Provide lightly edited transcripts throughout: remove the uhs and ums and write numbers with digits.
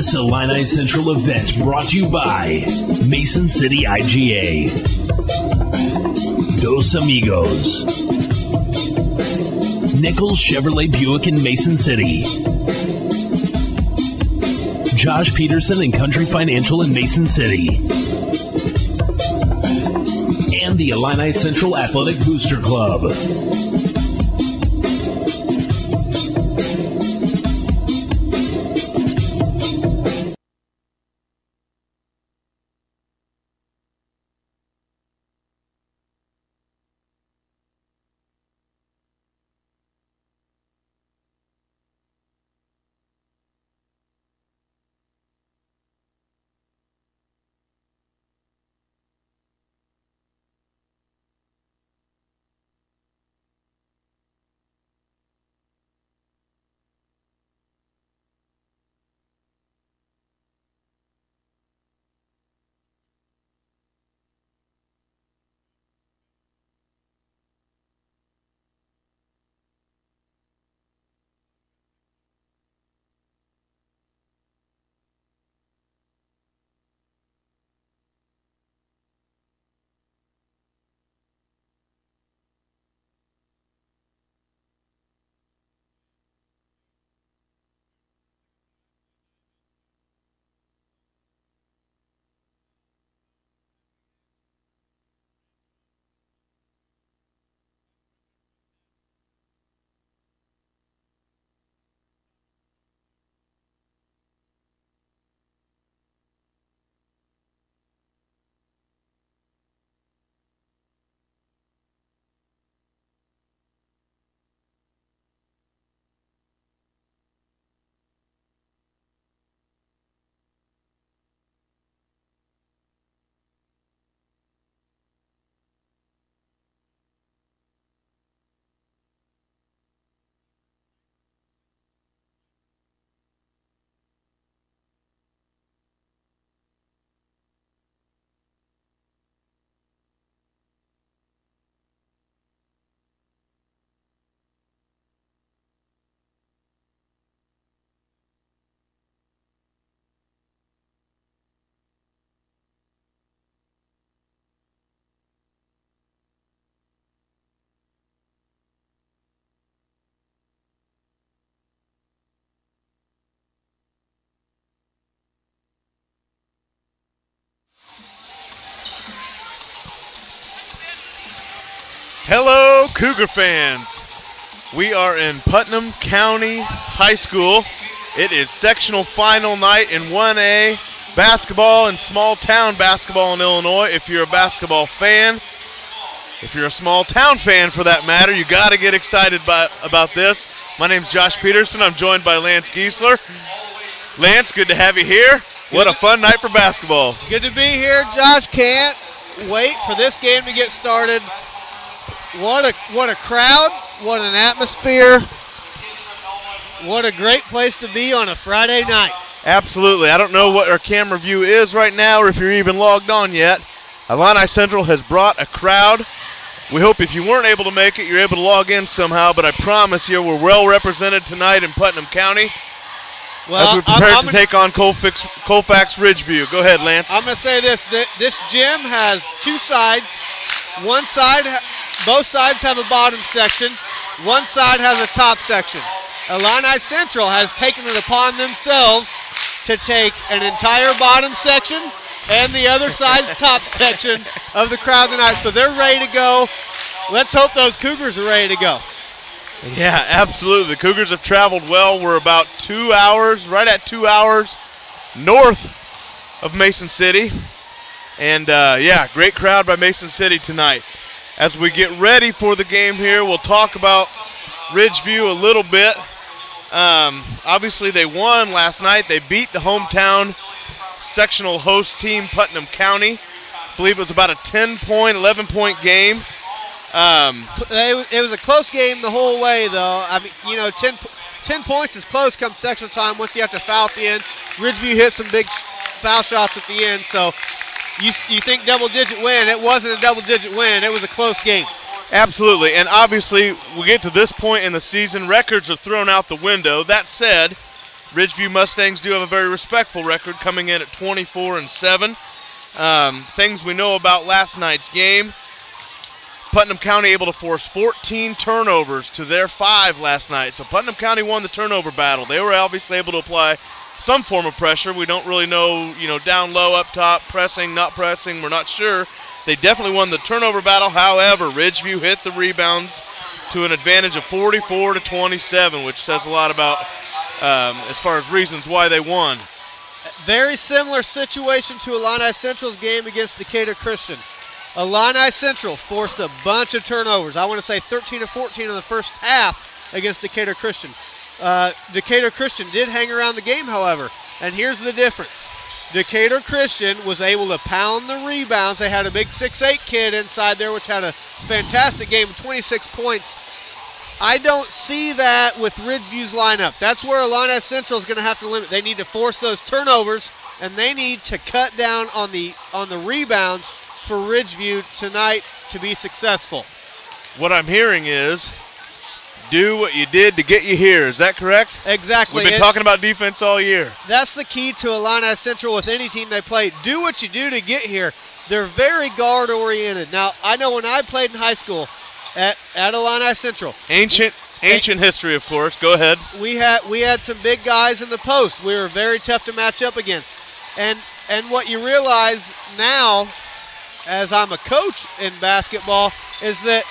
This Illini Central event brought to you by Mason City IGA, Dos Amigos, Nichols Chevrolet Buick in Mason City, Josh Peterson and Country Financial in Mason City, and the Illini Central Athletic Booster Club. Hello, Cougar fans. We are in Putnam County High School. It is sectional final night in 1A basketball and small town basketball in Illinois. If you're a basketball fan, if you're a small town fan for that matter, you got to get excited about this. My name's Josh Peterson. I'm joined by Lance Giesler. Lance, good to have you here. What a fun night for basketball. Good to be here, Josh. Can't wait for this game to get started. What a crowd, what an atmosphere, what a great place to be on a Friday night. Absolutely. I don't know what our camera view is right now or if you're even logged on yet. Illini Central has brought a crowd. We hope if you weren't able to make it, you're able to log in somehow, but I promise you we're well represented tonight in Putnam County as we prepare to take on Colfax Ridgeview. Go ahead, Lance. I'm going to say this. This gym has two sides. One side, both sides have a bottom section. One side has a top section. Illini Central has taken it upon themselves to take an entire bottom section and the other side's top section of the crowd tonight. So they're ready to go. Let's hope those Cougars are ready to go. Yeah, absolutely. The Cougars have traveled well. We're about 2 hours, right at 2 hours north of Mason City. And, yeah, great crowd by Mason City tonight. As we get ready for the game here, we'll talk about Ridgeview a little bit. Obviously, they won last night. They beat the hometown sectional host team, Putnam County. I believe it was about a 10-point, 11-point game. It was a close game the whole way, though. I mean, you know, 10 points is close come sectional time once you have to foul at the end. Ridgeview hit some big foul shots at the end, so you think double-digit win. It wasn't a double-digit win. It was a close game. Absolutely, and obviously we get to this point in the season, records are thrown out the window. That said, Ridgeview Mustangs do have a very respectful record, coming in at 24-7. Things we know about last night's game: Putnam County able to force 14 turnovers to their 5 last night. So Putnam County won the turnover battle. They were obviously able to apply some form of pressure. We don't really know, down low, up top, pressing, not pressing. We're not sure. They definitely won the turnover battle. However, Ridgeview hit the rebounds to an advantage of 44-27, which says a lot about as far as reasons why they won. Very similar situation to Illini Central's game against Decatur Christian. Illini Central forced a bunch of turnovers. I want to say 13 or 14 in the first half against Decatur Christian. Decatur Christian did hang around the game, however, and here's the difference. Decatur Christian was able to pound the rebounds. They had a big 6'8" kid inside there, which had a fantastic game of 26 points. I don't see that with Ridgeview's lineup. That's where Illini Central is going to have to limit. They need to force those turnovers, and they need to cut down on the rebounds for Ridgeview tonight to be successful. What I'm hearing is, do what you did to get you here. Is that correct? Exactly. We've been talking about defense all year. That's the key to Illini Central with any team they play. Do what you do to get here. They're very guard-oriented. Now, I know when I played in high school at Illini Central. Ancient history, of course. Go ahead. We had some big guys in the post. We were very tough to match up against. And what you realize now, as I'm a coach in basketball, is that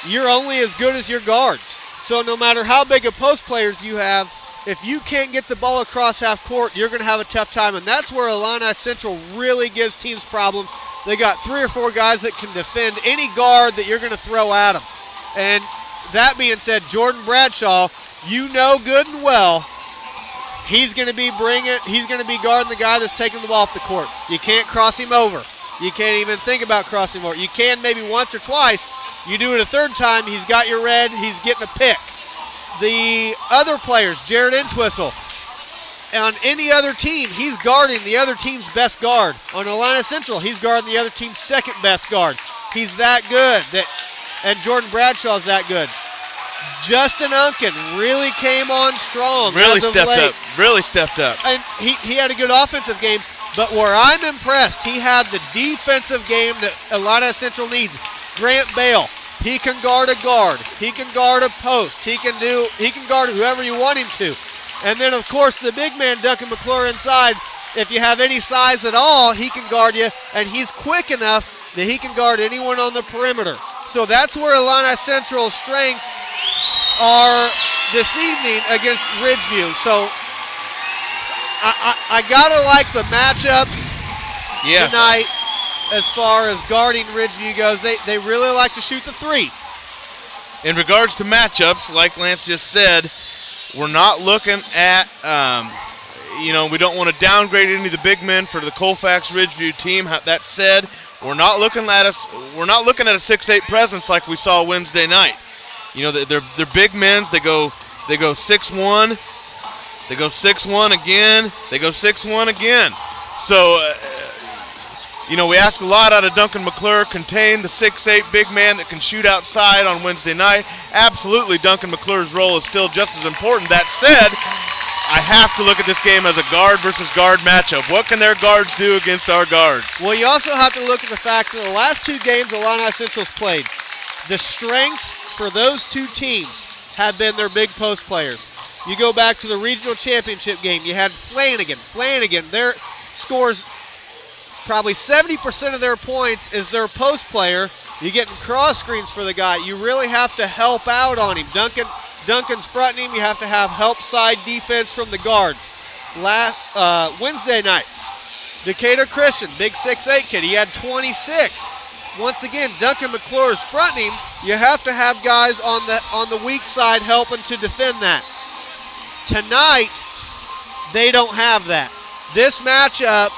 you're only as good as your guards. So no matter how big of post players you have, if you can't get the ball across half court, you're going to have a tough time. And that's where Illini Central really gives teams problems. They got 3 or 4 guys that can defend any guard that you're going to throw at them. And that being said, Jordan Bradshaw, you know good and well, he's going to be guarding the guy that's taking the ball off the court. You can't cross him over. You can't even think about crossing him over. You can maybe once or twice. You do it a third time, he's got your red, he's getting a pick. The other players, Jared Entwistle, on any other team, he's guarding the other team's best guard. On Illini Central, he's guarding the other team's second best guard. He's that good, and Jordan Bradshaw's that good. Justin Unkin really came on strong. Really stepped up. And he had a good offensive game, but where I'm impressed, he had the defensive game that Illini Central needs. Grant Bale, he can guard a guard. He can guard a post. He can guard whoever you want him to. And then, of course, the big man, Duncan McClure, inside. If you have any size at all, he can guard you, and he's quick enough that he can guard anyone on the perimeter. So that's where Illini Central's strengths are this evening against Ridgeview. So I gotta like the matchups tonight. As far as guarding Ridgeview goes, they really like to shoot the 3. In regards to matchups, like Lance just said, we're not looking at, we don't want to downgrade any of the big men for the Colfax Ridgeview team. That said, we're not looking at a 6'8" presence like we saw Wednesday night. They're big men. They go 6'1", they go 6'1" again, they go 6'1" again. So. We ask a lot out of Duncan McClure, contain the 6'8" big man that can shoot outside on Wednesday night. Absolutely, Duncan McClure's role is still just as important. That said, I have to look at this game as a guard versus guard matchup. What can their guards do against our guards? Well, you also have to look at the fact that the last 2 games Illini Central's played, the strengths for those 2 teams have been their big post players. You go back to the regional championship game, you had Flanagan. Their scores probably 70% of their points is their post player. You're getting cross screens for the guy. You really have to help out on him. Duncan's fronting him. You have to have help side defense from the guards. Wednesday night, Decatur Christian, big 6'8" kid. He had 26. Once again, Duncan McClure's fronting him. You have to have guys on the weak side helping to defend that. Tonight, they don't have that. This matchup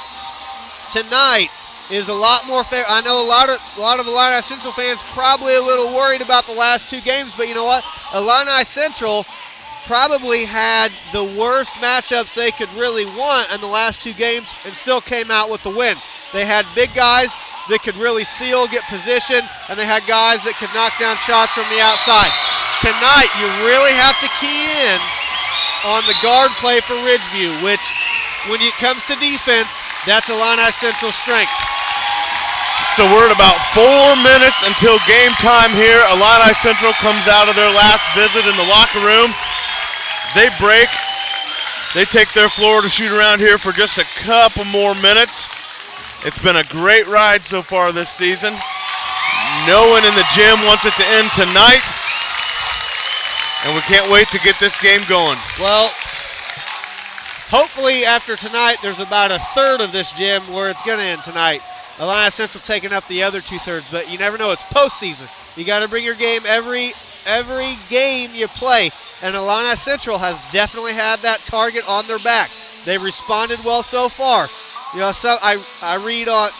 tonight is a lot more fair. I know a lot of Illini Central fans probably a little worried about the last 2 games, but you know what? Illini Central probably had the worst matchups they could really want in the last 2 games and still came out with the win. They had big guys that could really seal, get position, and they had guys that could knock down shots from the outside. Tonight, you really have to key in on the guard play for Ridgeview, which when it comes to defense, that's Illini Central's strength. So we're at about 4 minutes until game time here. Illini Central comes out of their last visit in the locker room. They break. They take their floor to shoot around here for just a couple more minutes. It's been a great ride so far this season. No one in the gym wants it to end tonight. And we can't wait to get this game going. Well, hopefully after tonight, there's about a third of this gym where it's going to end tonight. Illini Central taking up the other 2/3, but you never know. It's postseason. You got to bring your game every game you play, and Illini Central has definitely had that target on their back. They've responded well so far. You know, so I read on,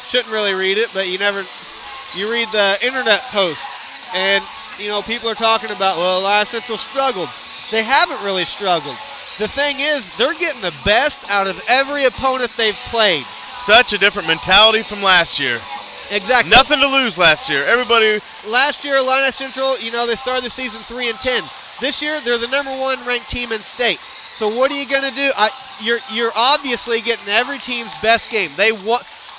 shouldn't really read it, but you read the internet post, and you know people are talking about, well, Illini Central struggled. They haven't really struggled. The thing is, they're getting the best out of every opponent they've played. Such a different mentality from last year. Exactly. Nothing to lose last year. Everybody. Last year, Illini Central, you know, they started the season 3-10. This year, they're the #1 ranked team in state. So what are you going to do? You're obviously getting every team's best game.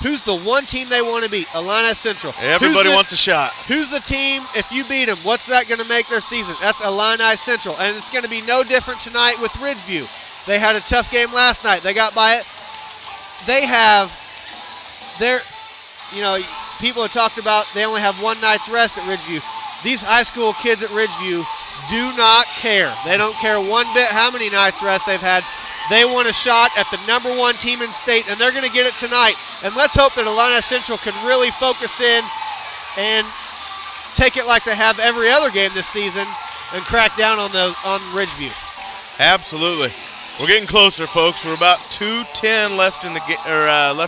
Who's the one team they want to beat? Illini Central. Everybody wants a shot. Who's the team, if you beat them, what's that going to make their season? That's Illini Central. And it's going to be no different tonight with Ridgeview. They had a tough game last night. They got by it. They have people have talked about they only have one night's rest at Ridgeview. These high school kids at Ridgeview do not care. They don't care one bit how many nights rest they've had. They want a shot at the #1 team in state, and they're going to get it tonight. And let's hope that Illini Central can really focus in and take it like they have every other game this season and crack down on Ridgeview. Absolutely. We're getting closer, folks. We're about 2:10 left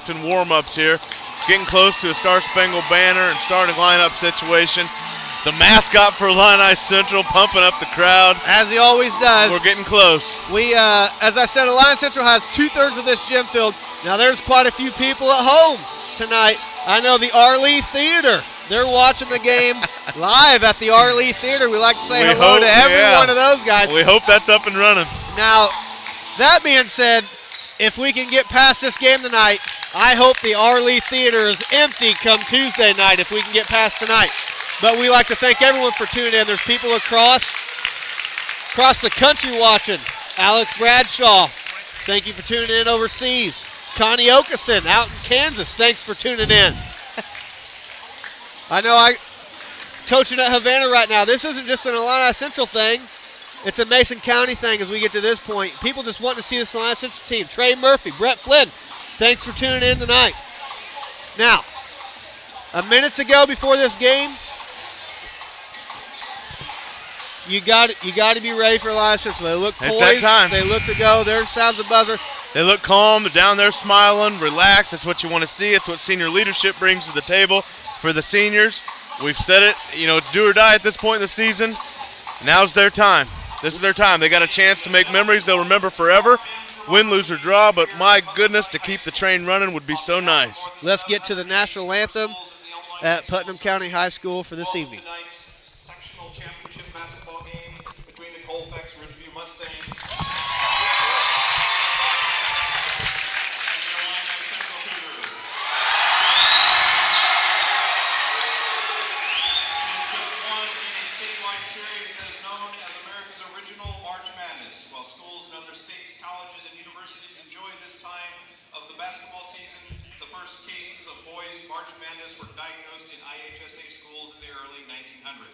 in warm-ups here. Getting close to a Star Spangled Banner and starting lineup situation. The mascot for Illini Central pumping up the crowd. As he always does. We're getting close. As I said, Illini Central has 2/3 of this gym filled. Now there's quite a few people at home tonight. I know the Arlee Theater. They're watching the game live at the Arlee Theater. We like to say hello to every one of those guys. We hope that's up and running. Now, that being said, if we can get past this game tonight, I hope the Arlee Theater is empty come Tuesday night if we can get past tonight. But we like to thank everyone for tuning in. There's people across the country watching. Alex Bradshaw, thank you for tuning in overseas. Connie Okeson out in Kansas, thanks for tuning in. I know I'm coaching at Havana right now. This isn't just an Illini Central thing. It's a Mason County thing as we get to this point. People just want to see this Illini Central team. Trey Murphy, Brett Flynn, thanks for tuning in tonight. Now, a minute to go before this game. You got to be ready for Illini Central. They look poised. It's that time. They look to go. There sounds the buzzer. They look calm. They're down there smiling, relaxed. That's what you want to see. It's what senior leadership brings to the table for the seniors. We've said it. You know, it's do or die at this point in the season. Now's their time. This is their time. They got a chance to make memories they'll remember forever. Win, lose, or draw, but my goodness, to keep the train running would be so nice. Let's get to the national anthem at Putnam County High School for this evening. Tonight's sectional championship basketball game between the Colfax Ridgeview Mustangs and the Illini Central Cougars. Just one in a statewide series that is known as America's original March Madness. While schools in other states, colleges, and universities enjoy this time of the basketball season, the first cases of boys' March Madness were diagnosed in IHSA schools in the early 1900s.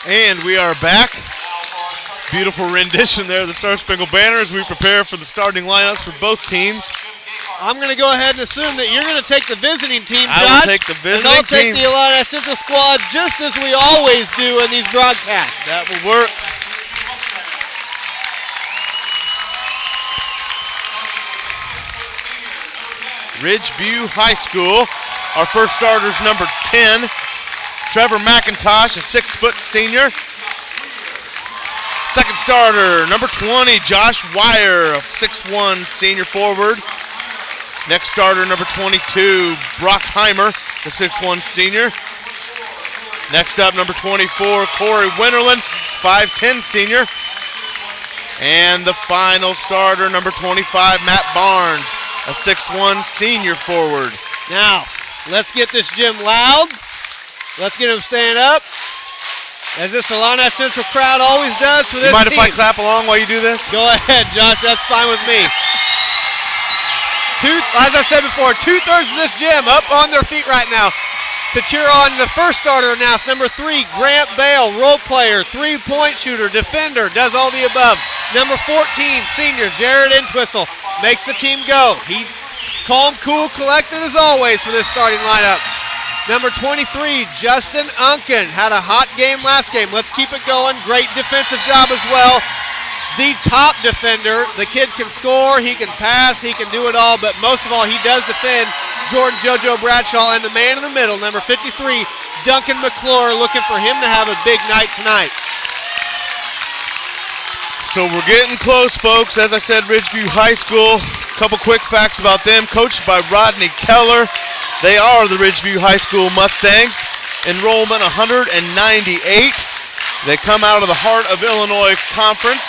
And we are back. Beautiful rendition there of the Star Spangled Banner as we prepare for the starting lineups for both teams. I'm going to go ahead and assume that you're going to take the visiting team, Josh. I will take the visiting and I'll team. take the Illini Central squad just as we always do in these broadcasts. That will work. Ridgeview High School. Our first starter's number 10, Trevor McIntosh, a 6-foot senior. Second starter, number 20, Josh Wire, a 6'1" senior forward. Next starter, number 22, Brock Heimer, the 6'1" senior. Next up, number 24, Corey Winterland, 5'10" senior. And the final starter, number 25, Matt Barnes, a 6'1" senior forward. Now, let's get this gym loud. Let's get them stand up, as this Illini Central crowd always does for this You mind team. if I clap along while you do this? Go ahead, Josh. That's fine with me. As I said before, 2/3 of this gym up on their feet right now to cheer on the first starter announced. Number 3, Grant Bale, role player, 3-point shooter, defender, does all the above. Number 14, senior, Jared Entwistle, makes the team go. He calm, cool, collected as always for this starting lineup. Number 23, Justin Unken, had a hot game last game. Let's keep it going. Great defensive job as well. The top defender. The kid can score, he can pass, he can do it all, but most of all, he does defend Jordan JoJo Bradshaw, and the man in the middle, number 53, Duncan McClure, looking for him to have a big night tonight. So we're getting close, folks. As I said, Ridgeview High School. A couple quick facts about them. Coached by Rodney Keller. They are the Ridgeview High School Mustangs. Enrollment 198. They come out of the Heart of Illinois Conference.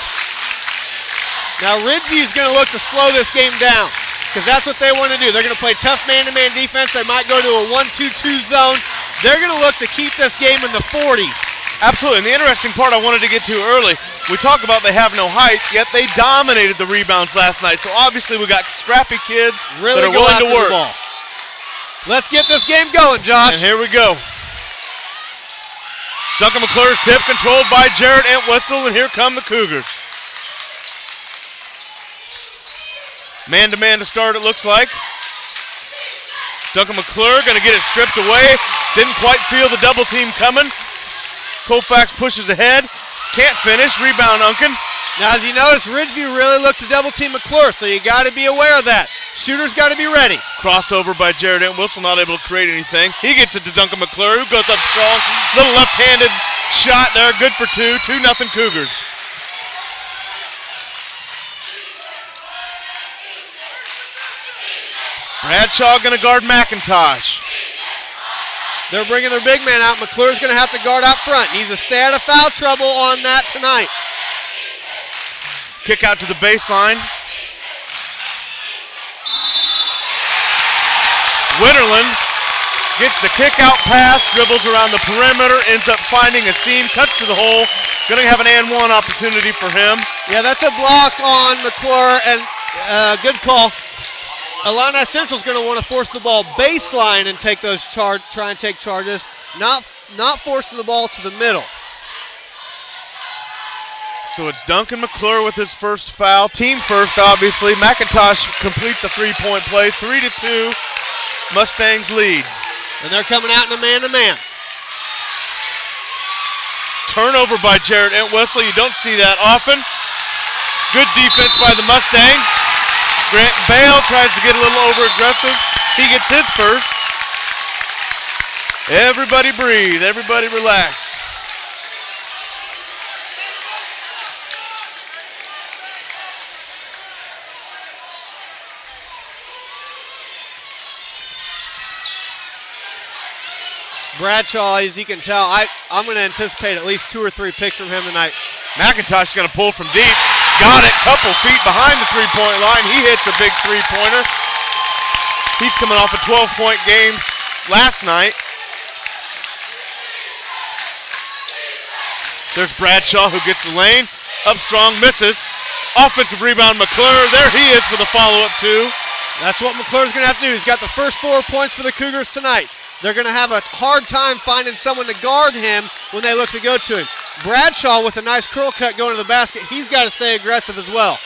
Now Ridgeview's going to look to slow this game down, because that's what they want to do. They're going to play tough man-to-man defense. They might go to a 1-2-2 zone. They're going to look to keep this game in the 40s. Absolutely, and the interesting part I wanted to get to early, we talk about they have no height, yet they dominated the rebounds last night. So obviously we got scrappy kids really that are willing to work. The ball. Let's get this game going, Josh. And here we go. Duncan McClure's tip controlled by Jared Entwistle, and here come the Cougars. Man-to-man to start, it looks like. Duncan McClure going to get it stripped away. Didn't quite feel the double team coming. Colfax pushes ahead. Can't finish. Rebound, Unken. Now, as you notice, Ridgeview really looked to double team McClure, so you got to be aware of that. Shooter's got to be ready. Crossover by Jared Entwistle, not able to create anything. He gets it to Duncan McClure, who goes up strong. Little left-handed shot there, good for 2. 2-0 Cougars. Bradshaw going to guard McIntosh. They're bringing their big man out. McClure's going to have to guard out front. Needs to stay out of foul trouble on that tonight. Kick out to the baseline. Winterland gets the kick out pass, dribbles around the perimeter, ends up finding a seam, cuts to the hole. Going to have an and one opportunity for him. Yeah, that's a block on McClure, and good call. Illini Central's going to want to force the ball baseline and take those try and take charges, not forcing the ball to the middle. So it's Duncan McClure with his first foul. Team first, obviously. McIntosh completes a 3-point play. 3-2. Mustangs lead. And they're coming out in a man-to-man. Turnover by Jared Entwistle. You don't see that often. Good defense by the Mustangs. Grant Bale tries to get a little over-aggressive. He gets his first. Everybody breathe. Everybody relax. Bradshaw, as you can tell, I'm going to anticipate at least 2 or 3 picks from him tonight. McIntosh is going to pull from deep. Got it, couple feet behind the three-point line. He hits a big three-pointer. He's coming off a 12-point game last night. There's Bradshaw who gets the lane. Up strong, misses. Offensive rebound, McClure. There he is for the follow-up 2. That's what McClure's going to have to do. He's got the first 4 points for the Cougars tonight. they're going to have a hard time finding someone to guard him when they look to go to him. Bradshaw with a nice curl cut going to the basket. He's got to stay aggressive as well.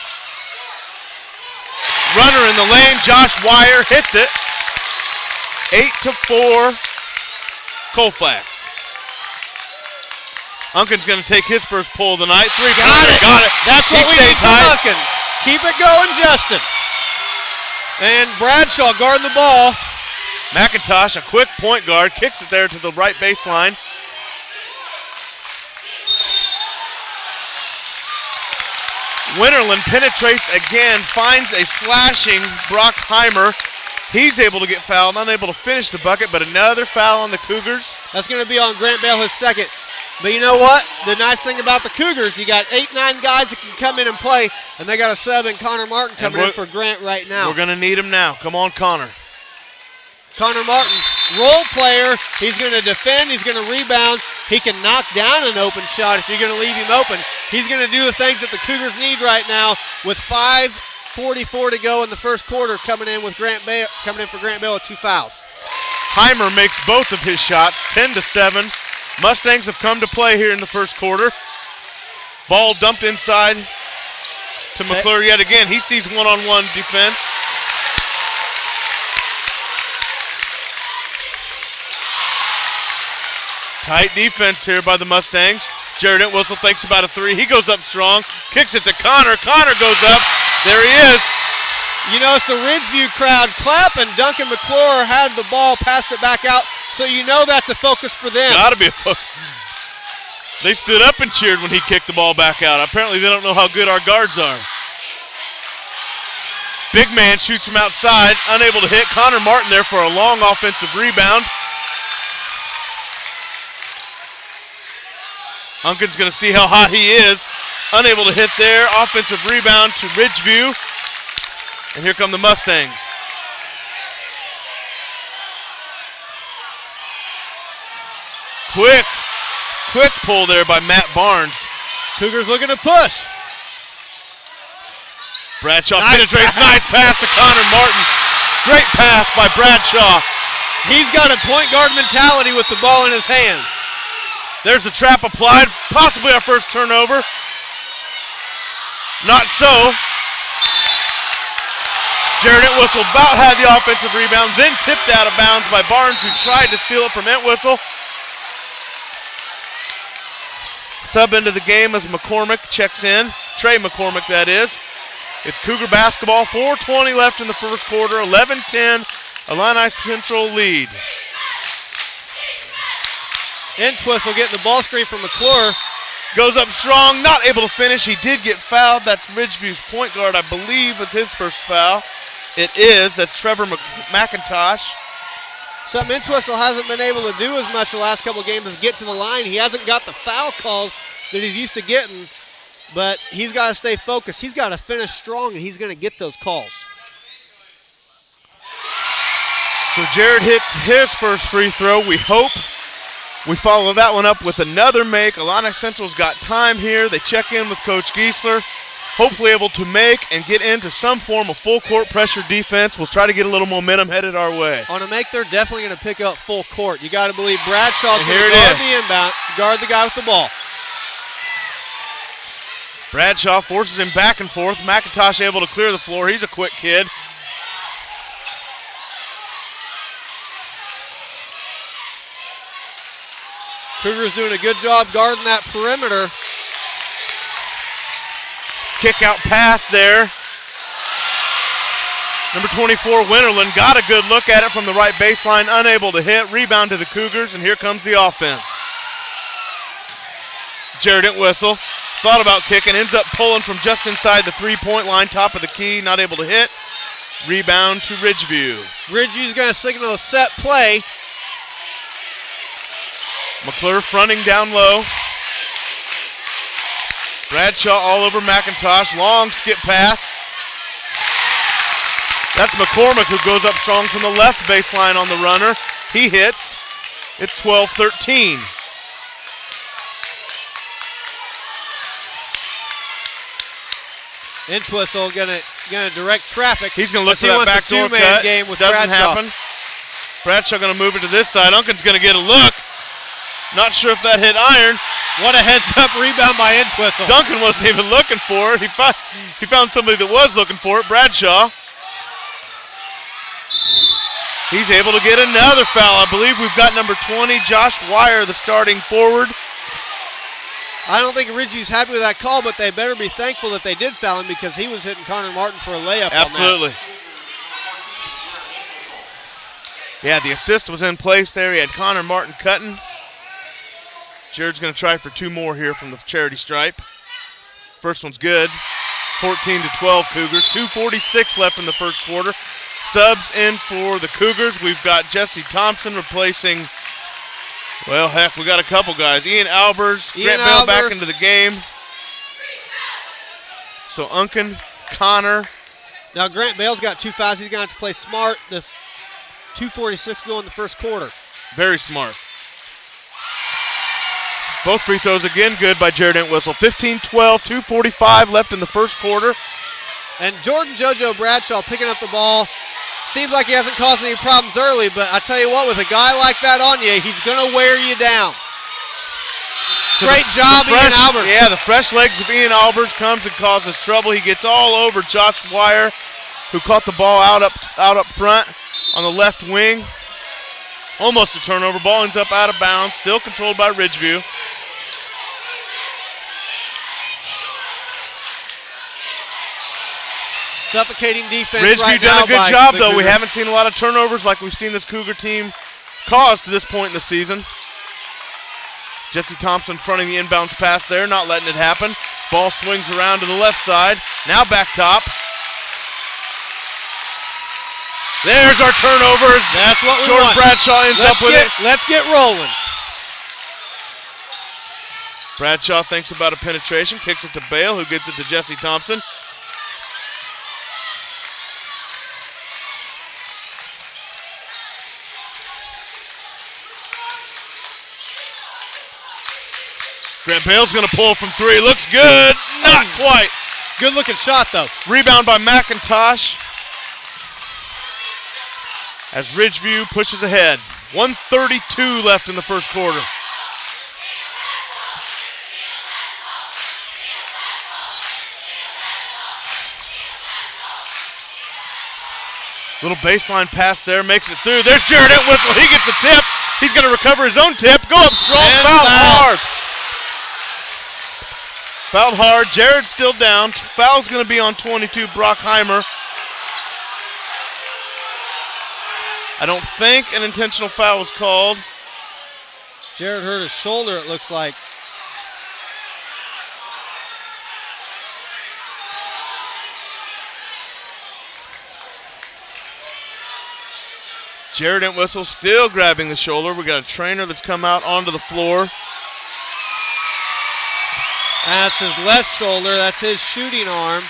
Runner in the lane, Josh Wire hits it. 8-4, Colfax. Unkin's going to take his first pull of the night. Got it. That's what we need from Unkin. Keep it going, Justin. And Bradshaw guarding the ball. McIntosh, a quick point guard, kicks it there to the right baseline. Winterland penetrates again, finds a slashing Brock Heimer. He's able to get fouled, unable to finish the bucket, but another foul on the Cougars. That's going to be on Grant Bale, his second. But you know what? The nice thing about the Cougars, you got 8-9 guys that can come in and play, and they got a sub in Connor Martin coming in for Grant right now. We're going to need him now. Come on, Connor. Connor Martin, role player. He's going to defend. He's going to rebound. He can knock down an open shot if you're going to leave him open. He's going to do the things that the Cougars need right now with 5:44 to go in the first quarter, coming in for Grant Bale with 2 fouls. Heimer makes both of his shots, 10-7. Mustangs have come to play here in the first quarter. Ball dumped inside to McClure yet again. He sees one-on-one defense. Tight defense here by the Mustangs. Jared Entwistle thinks about a three. He goes up strong, kicks it to Connor. Connor goes up. There he is. You know, it's the Ridgeview crowd clapping. Duncan McClure had the ball, passed it back out, so you know that's a focus for them. Got to be a focus. They stood up and cheered when he kicked the ball back out. Apparently they don't know how good our guards are. Big man shoots from outside, unable to hit. Connor Martin there for a long offensive rebound. Unkin's going to see how hot he is. Unable to hit there. Offensive rebound to Ridgeview. And here come the Mustangs. Quick pull there by Matt Barnes. Cougars looking to push. Bradshaw penetrates. Nice pass to Connor Martin. Great pass by Bradshaw. He's got a point guard mentality with the ball in his hand. There's a trap applied, possibly our first turnover. Not so. Jared Entwistle about had the offensive rebound, then tipped out of bounds by Barnes, who tried to steal it from Entwistle. Sub into the game as McCormick checks in. Trey McCormick, that is. It's Cougar basketball, 4:20 left in the first quarter, 11-10, Illini Central lead. Entwistle getting the ball screen from McClure. Goes up strong, not able to finish. He did get fouled. That's Ridgeview's point guard, I believe, with his first foul. It is. That's Trevor McIntosh. Something Entwistle hasn't been able to do as much the last couple of games is get to the line. He hasn't got the foul calls that he's used to getting, but he's got to stay focused. He's got to finish strong, and he's going to get those calls. So Jared hits his first free throw. We hope we follow that one up with another make. Illini Central's got time here. They check in with Coach Giesler. Hopefully able to make and get into some form of full court pressure defense. We'll try to get a little momentum headed our way. On a make, they're definitely going to pick up full court. You got to believe Bradshaw's going to guard the inbound, guard the guy with the ball. Bradshaw forces him back and forth. McIntosh able to clear the floor. He's a quick kid. Cougars doing a good job guarding that perimeter. Kick out pass there. Number 24, Winterland, got a good look at it from the right baseline, unable to hit. Rebound to the Cougars, and here comes the offense. Jared Entwistle thought about kicking, ends up pulling from just inside the three-point line, top of the key, not able to hit. Rebound to Ridgeview. Ridgeview's going to signal a set play. McClure fronting down low. Bradshaw all over McIntosh. Long skip pass. That's McCormick who goes up strong from the left baseline on the runner. He hits. It's 12-13. Entwistle going to direct traffic. He's going to look for that backdoor cut. Game with Doesn't Bradshaw. happen. Bradshaw going to move it to this side. Unkin's going to get a look. Not sure if that hit iron. What a heads-up rebound by Entwistle. Duncan wasn't even looking for it. He found somebody that was looking for it, Bradshaw. He's able to get another foul. I believe we've got number 20, Josh Wire, the starting forward. I don't think Ridgie's happy with that call, but they better be thankful that they did foul him because he was hitting Connor Martin for a layup. Absolutely. On that. Yeah, the assist was in place there. He had Connor Martin cutting. Jared's going to try for 2 more here from the charity stripe. First one's good. 14-12 Cougars. 2:46 left in the first quarter. Subs in for the Cougars. We've got Jesse Thompson replacing, well, heck, we got a couple guys. Ian Albers, Grant Bell back into the game. So Unkin, Connor. Now Grant Bell's got 2 fouls. He's going to have to play smart. This 2:46 go in the first quarter. Very smart. Both free throws again good by Jared Entwistle. 15-12, 2:45 left in the first quarter. And Jordan JoJo Bradshaw picking up the ball. Seems like he hasn't caused any problems early, but I tell you what, with a guy like that on you, he's going to wear you down. So Great job, Ian Albers. Yeah, the fresh legs of Ian Albers comes and causes trouble. He gets all over Josh Wire, who caught the ball out up front on the left wing. Almost a turnover. Ball ends up out of bounds, still controlled by Ridgeview. Suffocating defense Ridgeview right done now a good by job, the though. We Cougars. haven't seen a lot of turnovers like we've seen this Cougar team cause to this point in the season. Jesse Thompson fronting the inbounds pass there, not letting it happen. Ball swings around to the left side. Now back top. There's our turnovers. That's what we Jordan want. Bradshaw ends up with it. Let's get rolling. Bradshaw thinks about a penetration, kicks it to Bale, who gets it to Jesse Thompson. Grant Bale's going to pull from 3. Looks good. Not quite. Good looking shot, though. Rebound by McIntosh as Ridgeview pushes ahead. 1:32 left in the first quarter. Little baseline pass there, makes it through. There's Jared Entwistle. He gets a tip. He's going to recover his own tip. Go up strong, And foul foul. hard. Fouled hard. Jared's still down. Foul's going to be on 22, Brockheimer. I don't think an intentional foul was called. Jared hurt his shoulder, it looks like. Jared Entwistle still grabbing the shoulder. We got a trainer that's come out onto the floor. That's his left shoulder. That's his shooting arm.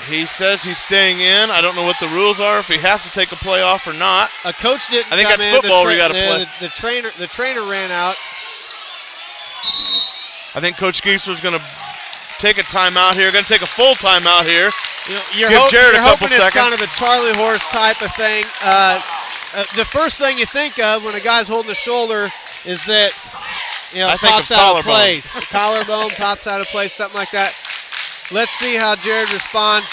He says he's staying in. I don't know what the rules are, if he has to take a play off or not. A coach didn't I think come that's in. football we gotta play. The trainer ran out. I think Coach Giesler's going to take a timeout here. Going to take a full timeout here. You know, you're Give Jared a couple hoping it's seconds. kind of a Charlie horse type of thing. The first thing you think of when a guy's holding the shoulder is that, you know, I it think pops of out of collarbone. place. Collarbone pops out of place, something like that. Let's see how Jared responds.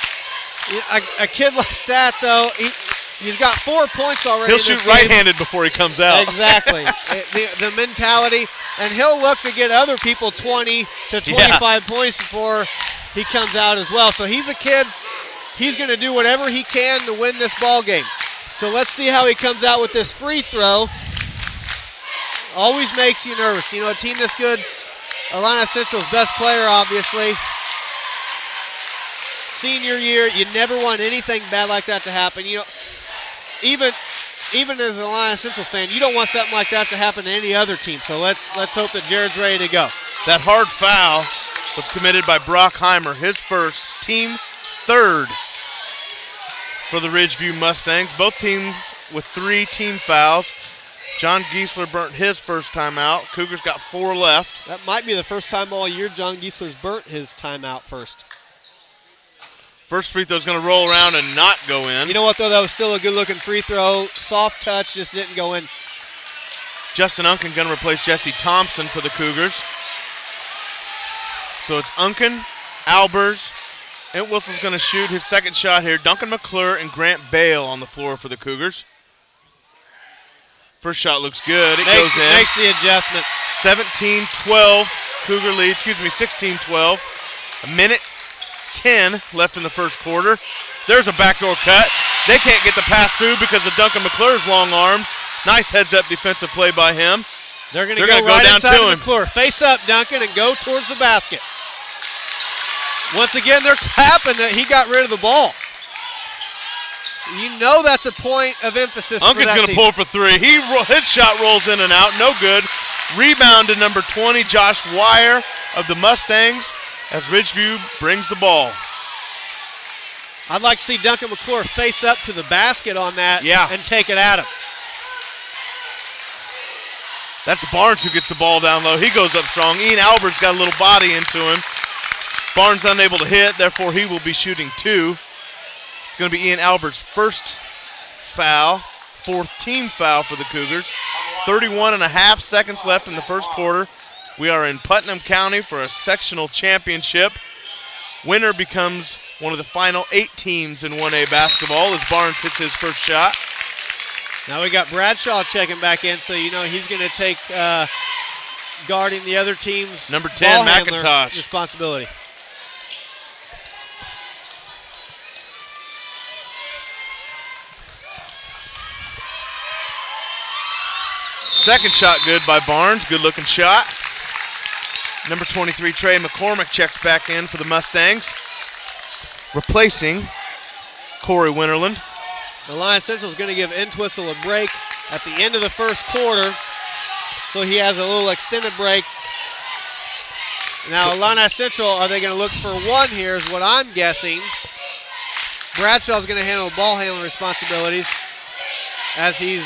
A kid like that, though, he's got 4 points already. He'll in this shoot game. right-handed before he comes out. Exactly. the mentality, and he'll look to get other people 20 to 25 points before he comes out as well. So he's a kid. He's going to do whatever he can to win this ball game. So let's see how he comes out with this free throw. Always makes you nervous. You know, a team this good, Illini Central's best player, obviously. Senior year, you never want anything bad like that to happen. You know, even as an Illini Central fan, you don't want something like that to happen to any other team. So let's hope that Jared's ready to go. That hard foul was committed by Brockheimer, his first, team third for the Ridgeview Mustangs. Both teams with 3 team fouls. John Giesler burnt his first timeout. Cougars got 4 left. That might be the first time all year John Giesler's burnt his timeout first. First free throw is going to roll around and not go in. You know what, though? That was still a good-looking free throw. Soft touch, just didn't go in. Justin Unkin going to replace Jesse Thompson for the Cougars. So it's Unkin, Albers, Entwistle's going to shoot his second shot here. Duncan McClure and Grant Bale on the floor for the Cougars. First shot looks good. It goes in. Makes the adjustment. 17-12 Cougar lead. 16-12. A minute 10 left in the first quarter. There's a backdoor cut. They can't get the pass through because of Duncan McClure's long arms. Nice heads-up defensive play by him. They're going to go right down inside to of him. McClure. Face up, Duncan, and go towards the basket. Once again, they're clapping that he got rid of the ball. You know that's a point of emphasis for that team. Unkin's going to pull for three. His shot rolls in and out. No good. Rebound to number 20, Josh Wire of the Mustangs, as Ridgeview brings the ball. I'd like to see Duncan McClure face up to the basket on that and take it at him. That's Barnes who gets the ball down low. He goes up strong. Ian Albert's got a little body into him. Barnes unable to hit, therefore he will be shooting two. It's going to be Ian Albert's first foul, fourth team foul for the Cougars. 31.5 seconds left in the first quarter. We are in Putnam County for a sectional championship. Winner becomes one of the final 8 teams in 1A basketball as Barnes hits his first shot. Now we got Bradshaw checking back in, so you know he's going to take guarding the other team's number 10, ball handler McIntosh. Responsibility. Second shot good by Barnes. Good looking shot. Number 23, Trey McCormick checks back in for the Mustangs, replacing Corey Winterland. Illini Central is going to give Entwistle a break at the end of the first quarter, so he has a little extended break. Now, Illini Central, are they going to look for one here is what I'm guessing. Bradshaw's going to handle ball handling responsibilities as he's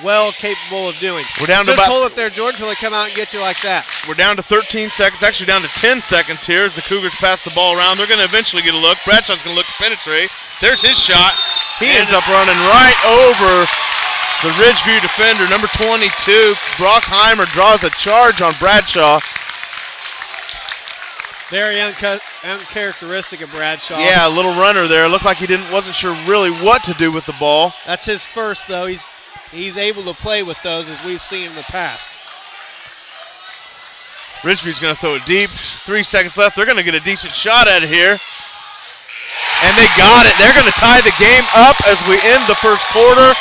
well capable of doing. We're down to Just about, hold it there, Jordan, until they come out and get you like that. We're down to 13 seconds, actually down to 10 seconds here as the Cougars pass the ball around. They're going to eventually get a look. Bradshaw's going to look to penetrate. There's his shot. He ends up running right over the Ridgeview defender. Number 22, Brockheimer, draws a charge on Bradshaw. Very uncharacteristic of Bradshaw. Yeah, a little runner there. Looked like he wasn't sure really what to do with the ball. That's his first, though. He's able to play with those as we've seen in the past. Ridgeview's going to throw it deep. 3 seconds left. They're going to get a decent shot out of here. And they got it. They're going to tie the game up as we end the first quarter.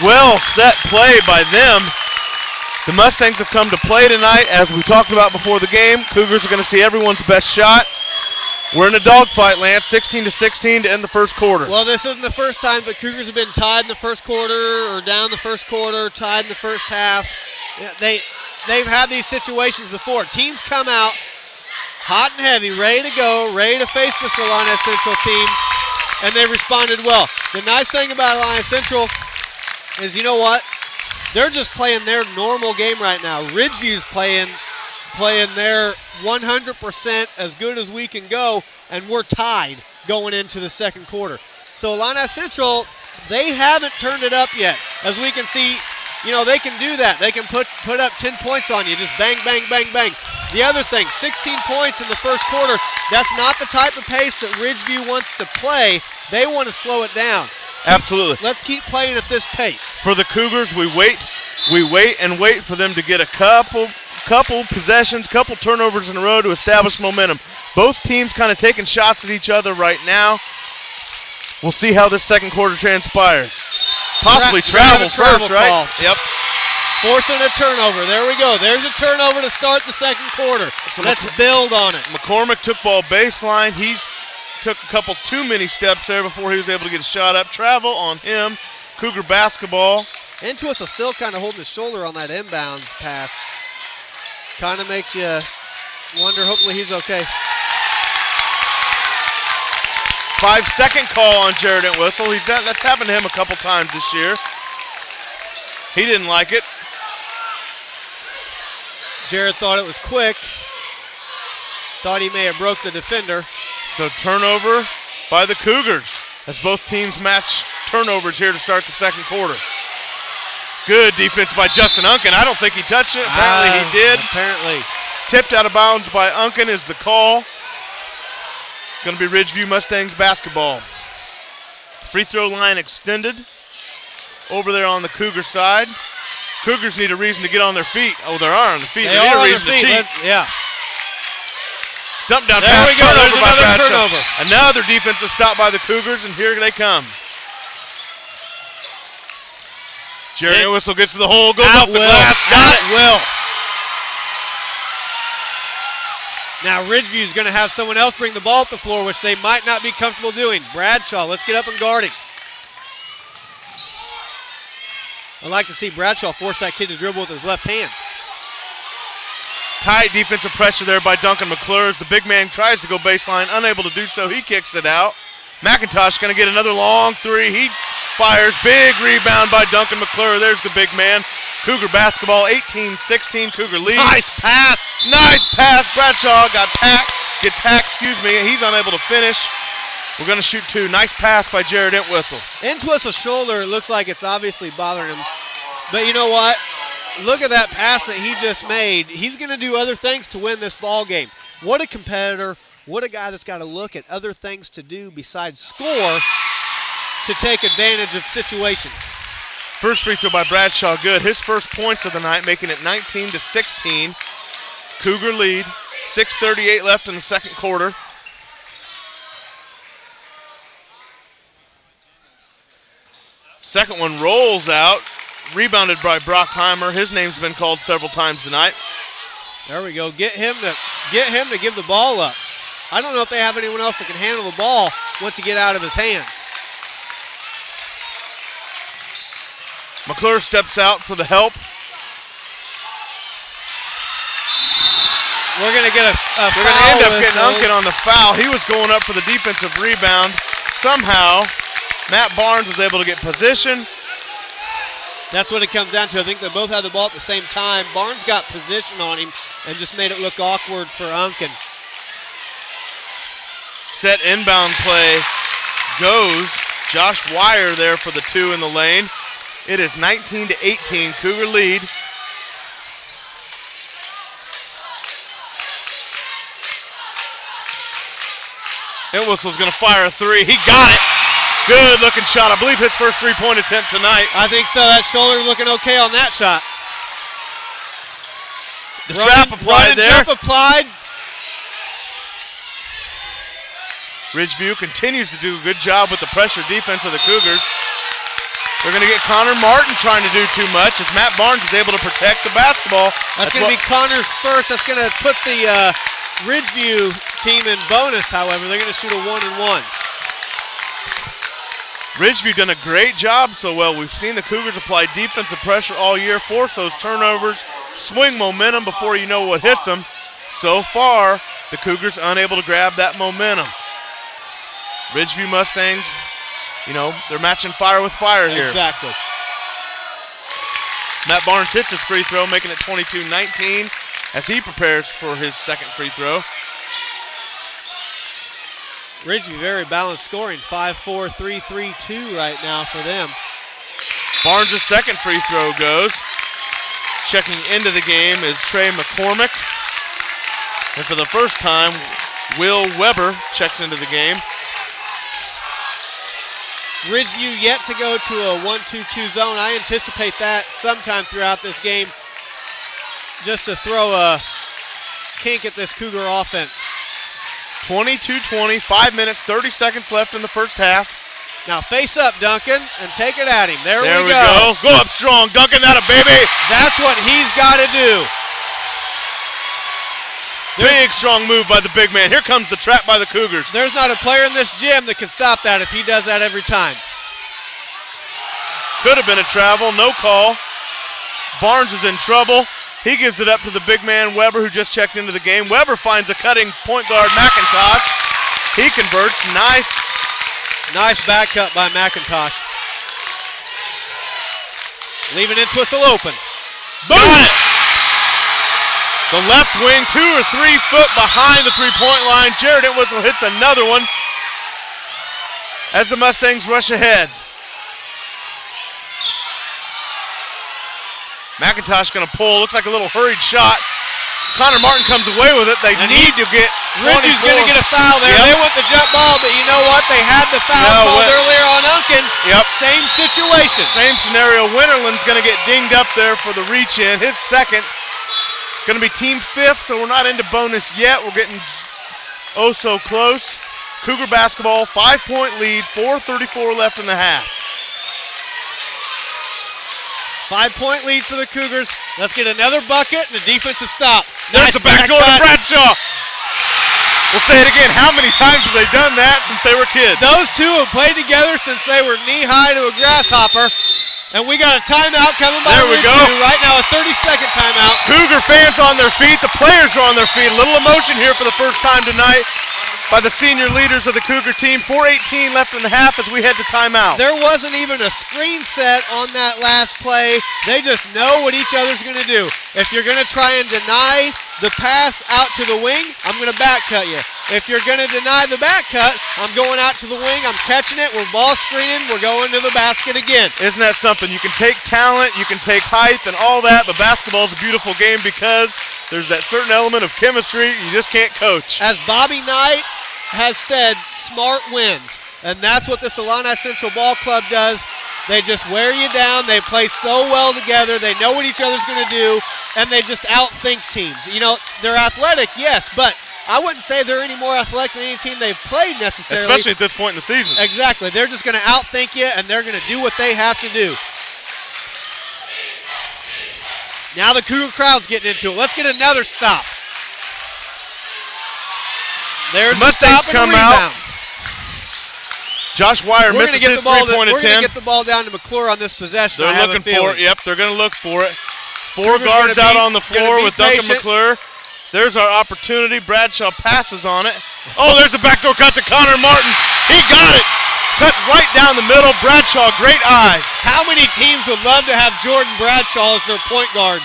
Well set play by them. The Mustangs have come to play tonight. As we talked about before the game, Cougars are going to see everyone's best shot. We're in a dogfight, Lance, 16-16 to end the first quarter. Well, this isn't the first time the Cougars have been tied in the first quarter or down the first quarter, tied in the first half. Yeah, they've had these situations before. Teams come out hot and heavy, ready to go, ready to face this Illini Central team, and they responded well. The nice thing about Illini Central is, you know what? They're just playing their normal game right now. Ridgeview's playing their 100% as good as we can go, and we're tied going into the second quarter. So Illini Central, they haven't turned it up yet. As we can see, you know, they can do that. They can put up 10 points on you, just bang, bang, bang, bang. The other thing, 16 points in the first quarter, that's not the type of pace that Ridgeview wants to play. They want to slow it down. Absolutely. Let's keep playing at this pace. For the Cougars, we wait and wait for them to get a couple possessions, couple turnovers in a row to establish momentum. Both teams kind of taking shots at each other right now. We'll see how this second quarter transpires. Possibly travel first, right? Call. Yep. Forcing a turnover. There we go. There's a turnover to start the second quarter. So let's build on it. McCormick took ball baseline. He's took a couple too many steps there before he was able to get a shot up. Travel on him. Cougar basketball. Entwistle is still kind of holding his shoulder on that inbounds pass. Kind of makes you wonder. Hopefully he's okay. 5-second call on Jared Entwistle. That's happened to him a couple times this year. He didn't like it. Jared thought it was quick. Thought he may have broke the defender. So turnover by the Cougars as both teams match turnovers here to start the second quarter. Good defense by Justin Unkin. I don't think he touched it. Apparently he did. Apparently. Tipped out of bounds by Unkin is the call. Going to be Ridgeview Mustangs basketball. Free throw line extended over there on the Cougar side. Cougars need a reason to get on their feet. Oh, they are on their feet. They need a reason to cheat. Yeah. Dump down there pass. We go. There's another turnover. Another defensive stop by the Cougars, and here they come. Jared Whistle gets to the hole, goes off the glass. Got it. Will. Now Ridgeview's going to have someone else bring the ball up the floor, which they might not be comfortable doing. Bradshaw, let's get up and guard him. I'd like to see Bradshaw force that kid to dribble with his left hand. Tight defensive pressure there by Duncan McClure as the big man tries to go baseline, unable to do so. He kicks it out. McIntosh going to get another long three. He fires. Big rebound by Duncan McClure. There's the big man. Cougar basketball, 18-16. Cougar lead. Nice pass. Nice pass. Bradshaw gets hacked. He's unable to finish. We're going to shoot two. Nice pass by Jared Entwistle. Entwistle's shoulder looks like it's obviously bothering him. But you know what? Look at that pass that he just made. He's going to do other things to win this ball game. What a competitor. What a guy that's got to look at other things to do besides score to take advantage of situations. First free throw by Bradshaw, good. His first points of the night, making it 19-16. Cougar lead. 6:38 left in the second quarter. Second one rolls out. Rebounded by Brockheimer. His name's been called several times tonight. There we go. Get him to give the ball up. I don't know if they have anyone else that can handle the ball once you get out of his hands. McClure steps out for the help. We're going to get a foul. We're going to end up getting Unkin on the foul. He was going up for the defensive rebound. Somehow, Matt Barnes was able to get position. That's what it comes down to. I think they both had the ball at the same time. Barnes got position on him and just made it look awkward for Unkin. Set inbound play goes. Josh Wire there for the two in the lane. It is 19-18, Cougar lead. Entwistle's going to fire a three. He got it. Good looking shot. I believe his first three-point attempt tonight. I think so. That shoulder looking okay on that shot. The trap applied there. Trap applied. Ridgeview continues to do a good job with the pressure defense of the Cougars. They're going to get Connor Martin trying to do too much as Matt Barnes is able to protect the basketball. That's going to be Connor's first. That's going to put the Ridgeview team in bonus, however. They're going to shoot a 1-and-1. Ridgeview done a great job so well. We've seen the Cougars apply defensive pressure all year, force those turnovers, swing momentum before you know what hits them. So far, the Cougars unable to grab that momentum. Ridgeview Mustangs, you know, they're matching fire with fire here. Exactly. Matt Barnes hits his free throw, making it 22-19 as he prepares for his second free throw. Ridgeview very balanced scoring, 5-4, 3-3-2 right now for them. Barnes' second free throw goes. Checking into the game is Trey McCormick. And for the first time, Will Weber checks into the game. Ridgeview yet to go to a 1-2-2 zone. I anticipate that sometime throughout this game just to throw a kink at this Cougar offense. 22-20, 5 minutes, 30 seconds left in the first half. Now face up, Duncan, and take it at him. There we go. Go up strong, Duncan, that a baby. That's what he's got to do. Big, strong move by the big man. Here comes the trap by the Cougars. There's not a player in this gym that can stop that if he does that every time. Could have been a travel, no call. Barnes is in trouble. He gives it up to the big man, Weber, who just checked into the game. Weber finds a cutting point guard, McIntosh. He converts. Nice back cut by McIntosh. Leaving Entwistle open. Boom! Got it! The left wing, 2 or 3 foot behind the three-point line. Jared Entwistle hits another one as the Mustangs rush ahead. McIntosh going to pull. Looks like a little hurried shot. Connor Martin comes away with it. They need to get 24. Ridgeview going to get a foul there. Yep. They want the jump ball, but you know what? They had the foul called earlier on Unkin. Yep. Same situation. Same scenario. Winterland's going to get dinged up there for the reach-in. His second. Going to be team 5th, so we're not into bonus yet. We're getting oh so close. Cougar basketball, 5-point lead, 4:34 left in the half. 5-point lead for the Cougars. Let's get another bucket and a defensive stop. There's the backdoor to Bradshaw. We'll say it again. How many times have they done that since they were kids? Those two have played together since they were knee-high to a grasshopper. And we got a timeout coming by. There we go. Right now, a 30-second timeout. Cougar fans on their feet. The players are on their feet. A little emotion here for the first time tonight by the senior leaders of the Cougar team. 4:18 left in the half as we head to timeout. There wasn't even a screen set on that last play. They just know what each other's going to do. If you're going to try and deny the pass out to the wing, I'm going to back cut you. If you're going to deny the back cut, I'm going out to the wing, I'm catching it, we're ball screening, we're going to the basket again. Isn't that something? You can take talent, you can take height and all that, but basketball is a beautiful game because there's that certain element of chemistry you just can't coach. As Bobby Knight has said, smart wins. And that's what this Illini Central Ball Club does. They just wear you down. They play so well together. They know what each other's going to do, and they just outthink teams. You know, they're athletic, yes, but I wouldn't say they're any more athletic than any team they've played necessarily. Especially at this point in the season. Exactly. They're just going to outthink you, and they're going to do what they have to do. Now the Cougar crowd's getting into it. Let's get another stop. There's the Mustangs stop and come rebound. out. Josh Wire misses his three-point We're going to attempt. get the ball down to McClure on this possession. They're looking for it. Yep, they're going to look for it. Four guards out on the floor with Duncan McClure. There's our opportunity. Bradshaw passes on it. Oh, there's a backdoor cut to Connor Martin. He got it. Cut right down the middle. Bradshaw, great eyes. How many teams would love to have Jordan Bradshaw as their point guard?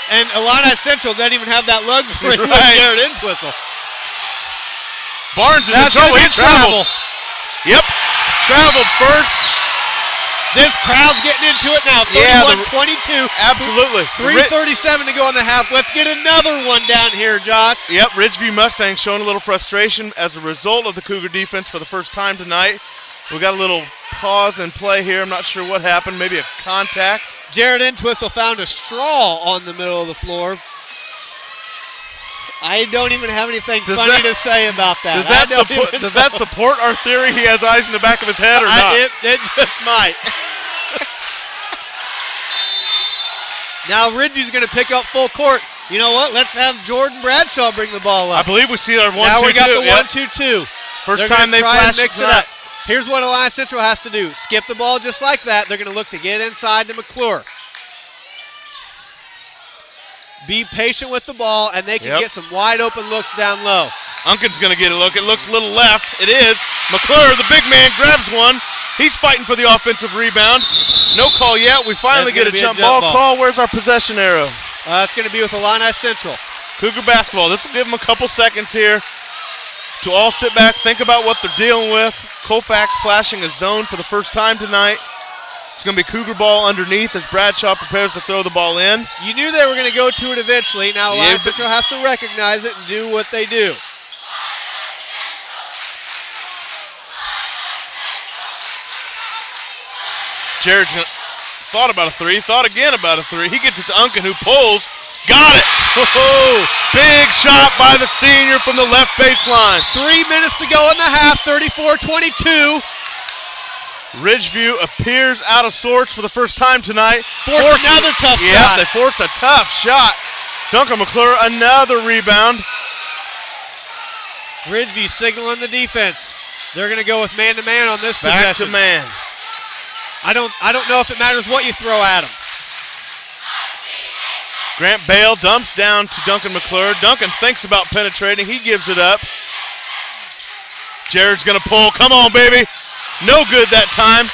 And Illini Central doesn't even have that luxury with Jared Entwistle. Barnes is in trouble. He traveled. Yep, traveled first. This crowd's getting into it now. 31-22. Absolutely. 3:37 to go in the half. Let's get another one down here, Josh. Yep, Ridgeview Mustangs showing a little frustration as a result of the Cougar defense for the first time tonight. We got a little pause and play here. I'm not sure what happened. Maybe a contact. Jared Entwistle found a straw on the middle of the floor. I don't even have anything funny to say about that. Does that support our theory he has eyes in the back of his head or not? It just might. Now Ridgeview is going to pick up full court. You know what? Let's have Jordan Bradshaw bring the ball up. I believe we see our 1-2-2. Now we got the 1-2-2. First time they flashed mix it up. Here's what Illini Central has to do. Skip the ball just like that. They're going to look to get inside to McClure. Be patient with the ball, and they can get some wide-open looks down low. Unkin's going to get a look. It looks a little left. It is. McClure, the big man, grabs one. He's fighting for the offensive rebound. No call yet. We finally get a jump ball call. Where's our possession arrow? It's going to be with Illini Central. Cougar basketball. This will give them a couple seconds here to all sit back, think about what they're dealing with. Colfax flashing a zone for the first time tonight. It's going to be Cougar ball underneath as Bradshaw prepares to throw the ball in. You knew they were going to go to it eventually. Now Illini Central has to recognize it and do what they do. Jared's thought about a three, thought again about a three. He gets it to Unkin, who pulls. Got it! Oh, big shot by the senior from the left baseline. 3 minutes to go in the half, 34-22. Ridgeview appears out of sorts for the first time tonight. Forced another tough shot. Yeah, they forced a tough shot. Duncan McClure, another rebound. Ridgeview signaling the defense. They're going to go with man-to-man on this possession. Back to man. I don't know if it matters what you throw at him. Grant Bale dumps down to Duncan McClure. Duncan thinks about penetrating. He gives it up. Jared's going to pull. Come on, baby. No good that time.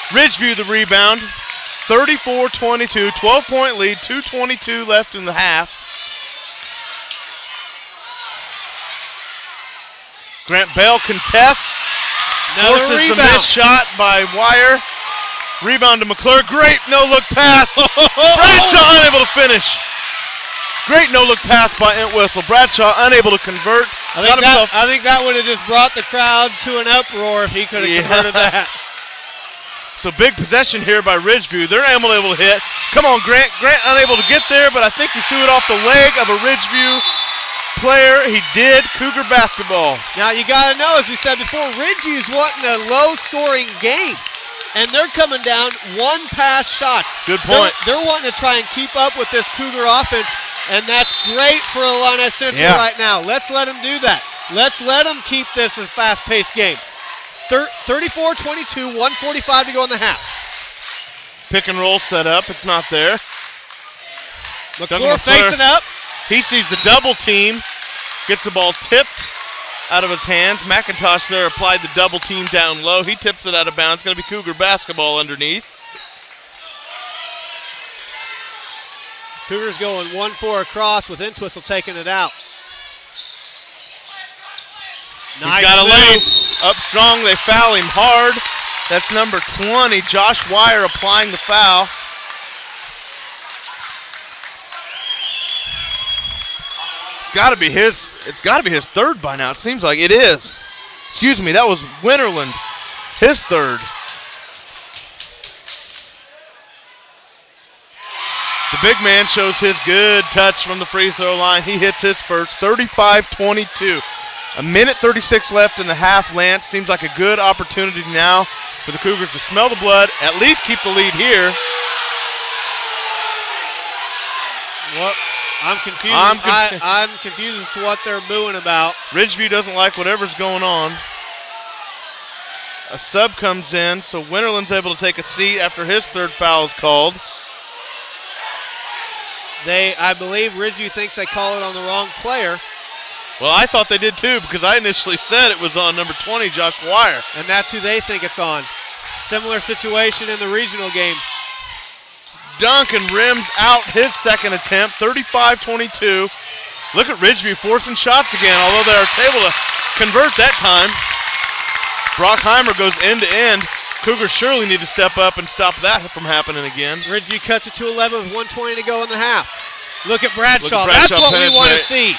Ridgeview the rebound. 34-22, 12-point lead, 2:22 left in the half. Grant Bell contests. Another Forces the rebound. missed shot by Wire. Rebound to McClure. Great no-look pass. Bradshaw unable to finish. Great no-look pass by Entwistle. Bradshaw unable to convert. I think that would have just brought the crowd to an uproar if he could have converted that. So big possession here by Ridgeview. They're able to hit. Come on, Grant. Grant unable to get there, but I think he threw it off the leg of a Ridgeview player. He did. Cougar basketball. Now you got to know, as we said before, Ridgeview's wanting a low-scoring game, and they're coming down one-pass shots. Good point. They're wanting to try and keep up with this Cougar offense, and that's great for Illini Central right now. Let's let them do that. Let's let them keep this a fast-paced game. 34-22, 1:45 to go in the half. Pick and roll set up. It's not there. McClure facing up. He sees the double team. Gets the ball tipped out of his hands. McIntosh there applied the double team down low. He tips it out of bounds. It's going to be Cougar basketball underneath. Cougars going 1-4 across with Entwistle taking it out. Nice. He's got a lane. Up strong. They foul him hard. That's number 20, Josh Wire, applying the foul. It's got to be his third by now. It seems like it is. Excuse me, that was Winterland, his third. The big man shows his good touch from the free throw line. He hits his first, 35-22. A minute 36 left in the half, Lance. Seems like a good opportunity now for the Cougars to smell the blood, at least keep the lead here. What? I'm confused. I'm confused as to what they're booing about. Ridgeview doesn't like whatever's going on. A sub comes in, so Winterland's able to take a seat after his third foul is called. I believe Ridgeview thinks they call it on the wrong player. Well, I thought they did too, because I initially said it was on number 20, Josh Wire. And that's who they think it's on. Similar situation in the regional game. Duncan rims out his second attempt, 35-22. Look at Ridgeview forcing shots again, although they are able to convert that time. Brockheimer goes end to end. Cougars surely need to step up and stop that from happening again. Ridgeview cuts it to 11 with 1:20 to go in the half. Look at Bradshaw. That's what we want to see.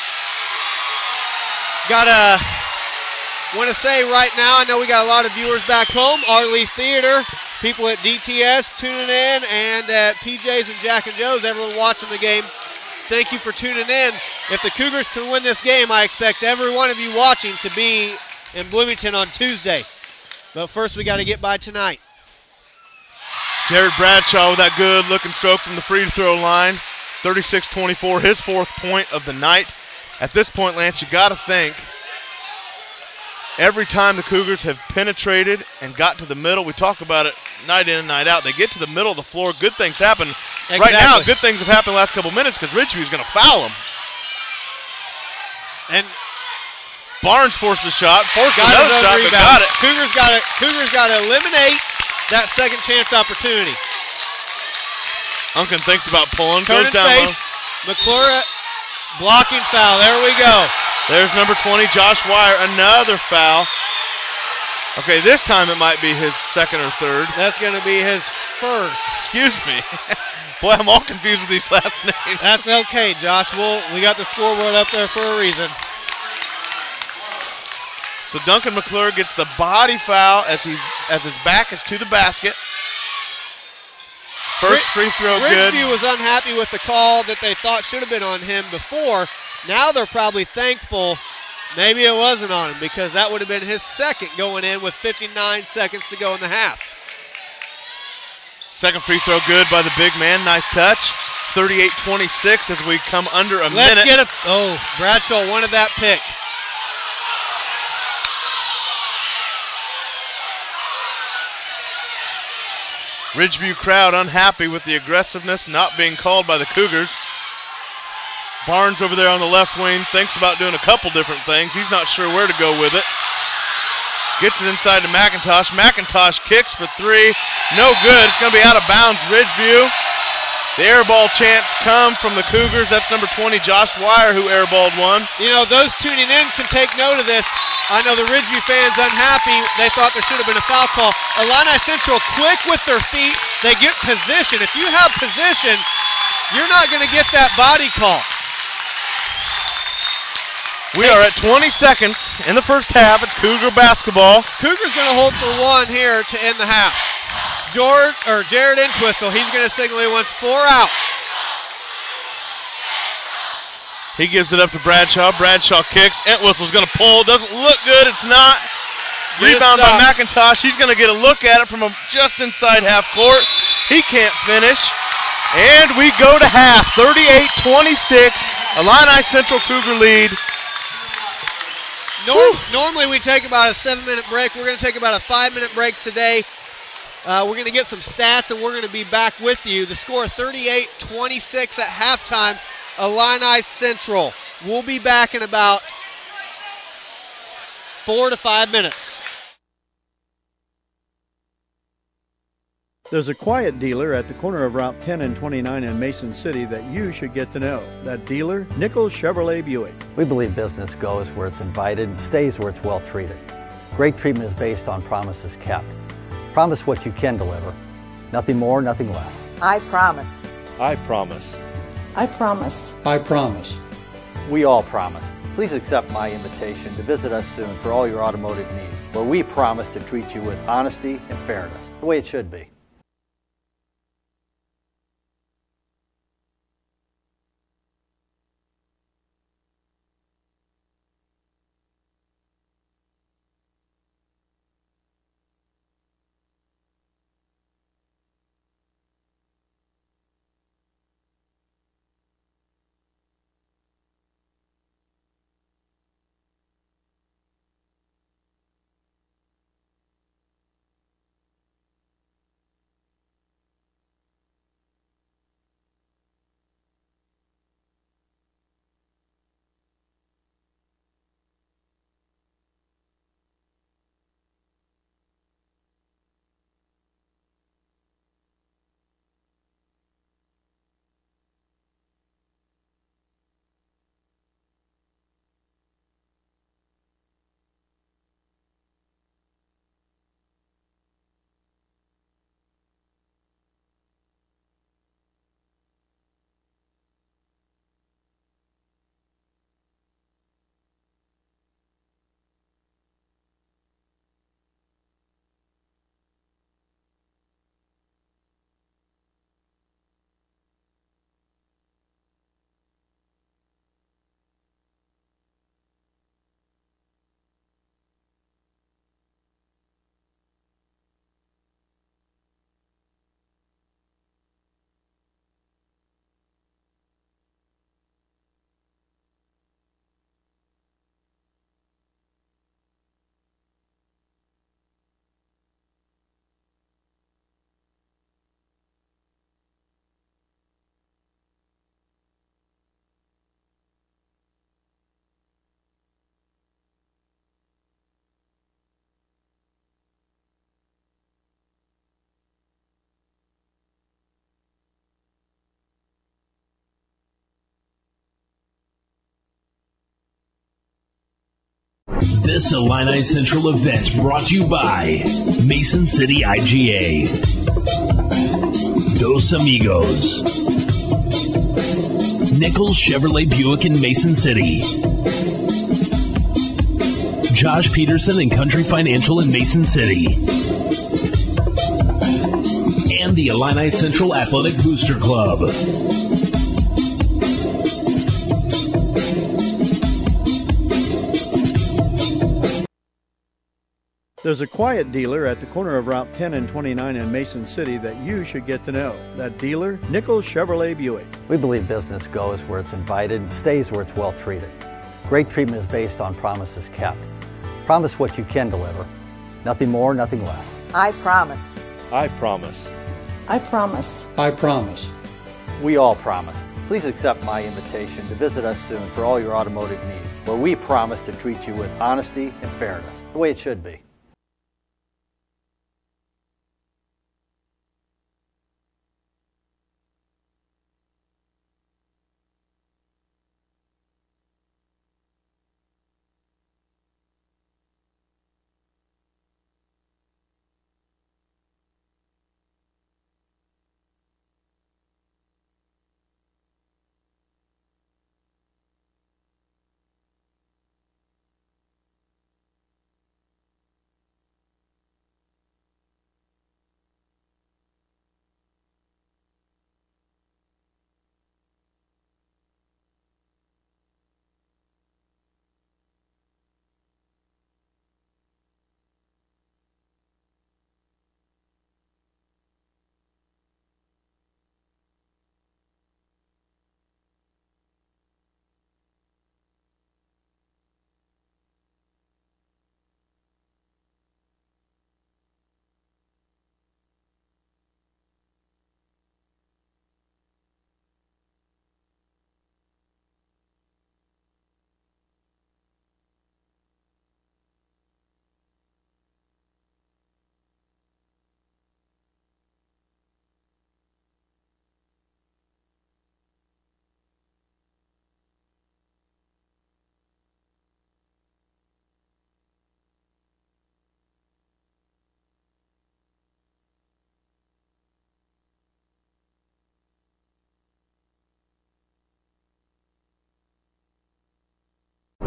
Want to say right now, I know we got a lot of viewers back home, Artley Theater, people at DTS tuning in, and at PJ's and Jack and Joe's, everyone watching the game. Thank you for tuning in. If the Cougars can win this game, I expect every one of you watching to be in Bloomington on Tuesday. But first, we got to get by tonight. Jared Bradshaw with that good-looking stroke from the free throw line. 36-24, his fourth point of the night. At this point, Lance, you got to think every time the Cougars have penetrated and got to the middle, we talk about it night in and night out, they get to the middle of the floor, good things happen. Exactly. Right now, good things have happened the last couple minutes because Ridgeview is going to foul them. And Barnes forced a shot, forced another shot, but got it. Cougars got to eliminate that second chance opportunity. Unkin thinks about pulling, Turn goes down face. low. McClure blocking foul. There we go. There's number 20, Josh Wire, another foul. Okay, this time it might be his second or third. That's going to be his first. Excuse me. Boy, I'm all confused with these last names. That's okay, Josh. We got the scoreboard up there for a reason. So Duncan McClure gets the body foul as his back is to the basket. First free throw good. Ridgeview was unhappy with the call that they thought should have been on him before. Now they're probably thankful maybe it wasn't on him because that would have been his second going in with 59 seconds to go in the half. Second free throw good by the big man. Nice touch. 38-26 as we come under a minute. Let's get it. Oh, Bradshaw wanted that pick. Ridgeview crowd unhappy with the aggressiveness not being called by the Cougars. Barnes over there on the left wing thinks about doing a couple different things. He's not sure where to go with it. Gets it inside to McIntosh. McIntosh kicks for three. No good. It's going to be out of bounds. Ridgeview. The air ball chants come from the Cougars. That's number 20, Josh Wire, who airballed one. You know, those tuning in can take note of this. I know the Ridgeview fans unhappy. They thought there should have been a foul call. Illini Central quick with their feet. They get position. If you have position, you're not going to get that body call. We are at 20 seconds in the first half. It's Cougar basketball. Cougars going to hold for one here to end the half. Jared Entwistle, he's going to signal he wants 4 out. He gives it up to Bradshaw. Bradshaw kicks. Entwistle's going to pull. Doesn't look good. It's not. Rebound by McIntosh. He's going to get a look at it from just inside half court. He can't finish. And we go to half. 38-26. Illini Central Cougar lead. Normally we take about a 7-minute break. We're going to take about a 5-minute break today. We're going to get some stats, and we're going to be back with you. The score 38-26 at halftime, Illini Central. We'll be back in about 4 to 5 minutes. There's a quiet dealer at the corner of Route 10 and 29 in Mason City that you should get to know. That dealer, Nichols Chevrolet Buick. We believe business goes where it's invited and stays where it's well treated. Great treatment is based on promises kept. Promise what you can deliver. Nothing more, nothing less. I promise. I promise. I promise. I promise. We all promise. Please accept my invitation to visit us soon for all your automotive needs, where we promise to treat you with honesty and fairness, the way it should be. This Illini Central event brought to you by Mason City IGA, Dos Amigos, Nichols Chevrolet Buick in Mason City, Josh Peterson and Country Financial in Mason City, and the Illini Central Athletic Booster Club. There's a quiet dealer at the corner of Route 10 and 29 in Mason City that you should get to know. That dealer, Nichols Chevrolet Buick. We believe business goes where it's invited and stays where it's well treated. Great treatment is based on promises kept. Promise what you can deliver. Nothing more, nothing less. I promise. I promise. I promise. I promise. We all promise. Please accept my invitation to visit us soon for all your automotive needs, where we promise to treat you with honesty and fairness, the way it should be.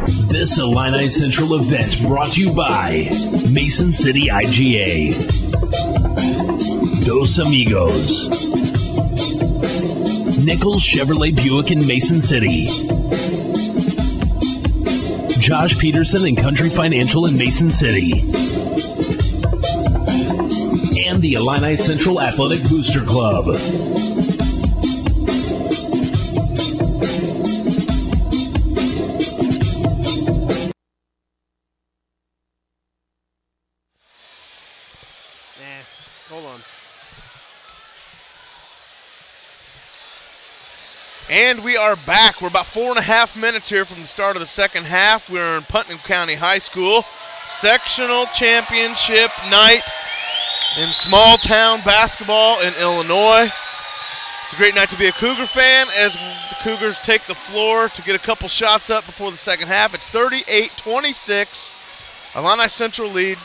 This Illini Central event brought to you by Mason City IGA, Dos Amigos, Nichols Chevrolet Buick in Mason City, Josh Peterson and Country Financial in Mason City, and the Illini Central Athletic Booster Club. Hold on. And we are back. We're about 4.5 minutes here from the start of the second half. We're in Putnam County High School. Sectional championship night in small town basketball in Illinois. It's a great night to be a Cougar fan as the Cougars take the floor to get a couple shots up before the second half. It's 38-26. Illini Central lead.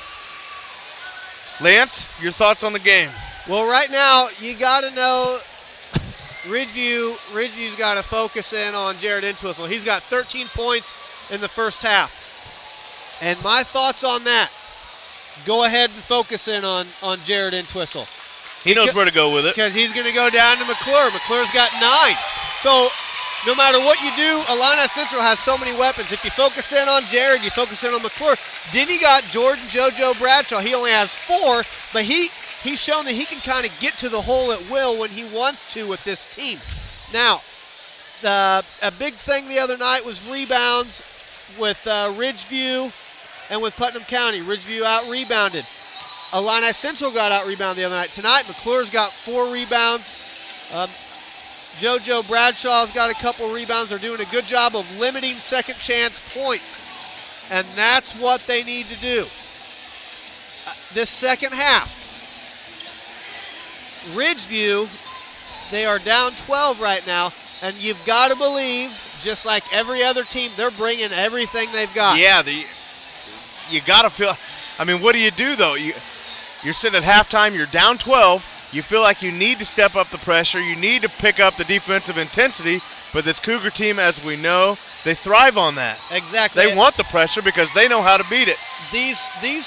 Lance, your thoughts on the game? Well, right now, you got to know Ridgeview's got to focus in on Jared Entwistle. He's got 13 points in the first half. And my thoughts on that, go ahead and focus in on Jared Entwistle. He knows where to go with it. Because he's going to go down to McClure. McClure's got 9. So no matter what you do, Illini Central has so many weapons. If you focus in on Jared, you focus in on McClure. Then you got Jordan JoJo Bradshaw. He only has 4, but he's shown that he can kind of get to the hole at will when he wants to with this team. Now, a big thing the other night was rebounds with Ridgeview and with Putnam County. Ridgeview out-rebounded. Illini Central got out-rebounded the other night. Tonight, McClure's got 4 rebounds. JoJo Bradshaw's got a couple rebounds. They're doing a good job of limiting second chance points. And that's what they need to do. This second half, Ridgeview, they are down 12 right now, and you've got to believe, just like every other team, they're bringing everything they've got. Yeah, you got to feel. I mean, what do you do though? You're sitting at halftime. You're down 12. You feel like you need to step up the pressure. You need to pick up the defensive intensity. But this Cougar team, as we know, they thrive on that. Exactly. They want the pressure because they know how to beat it. These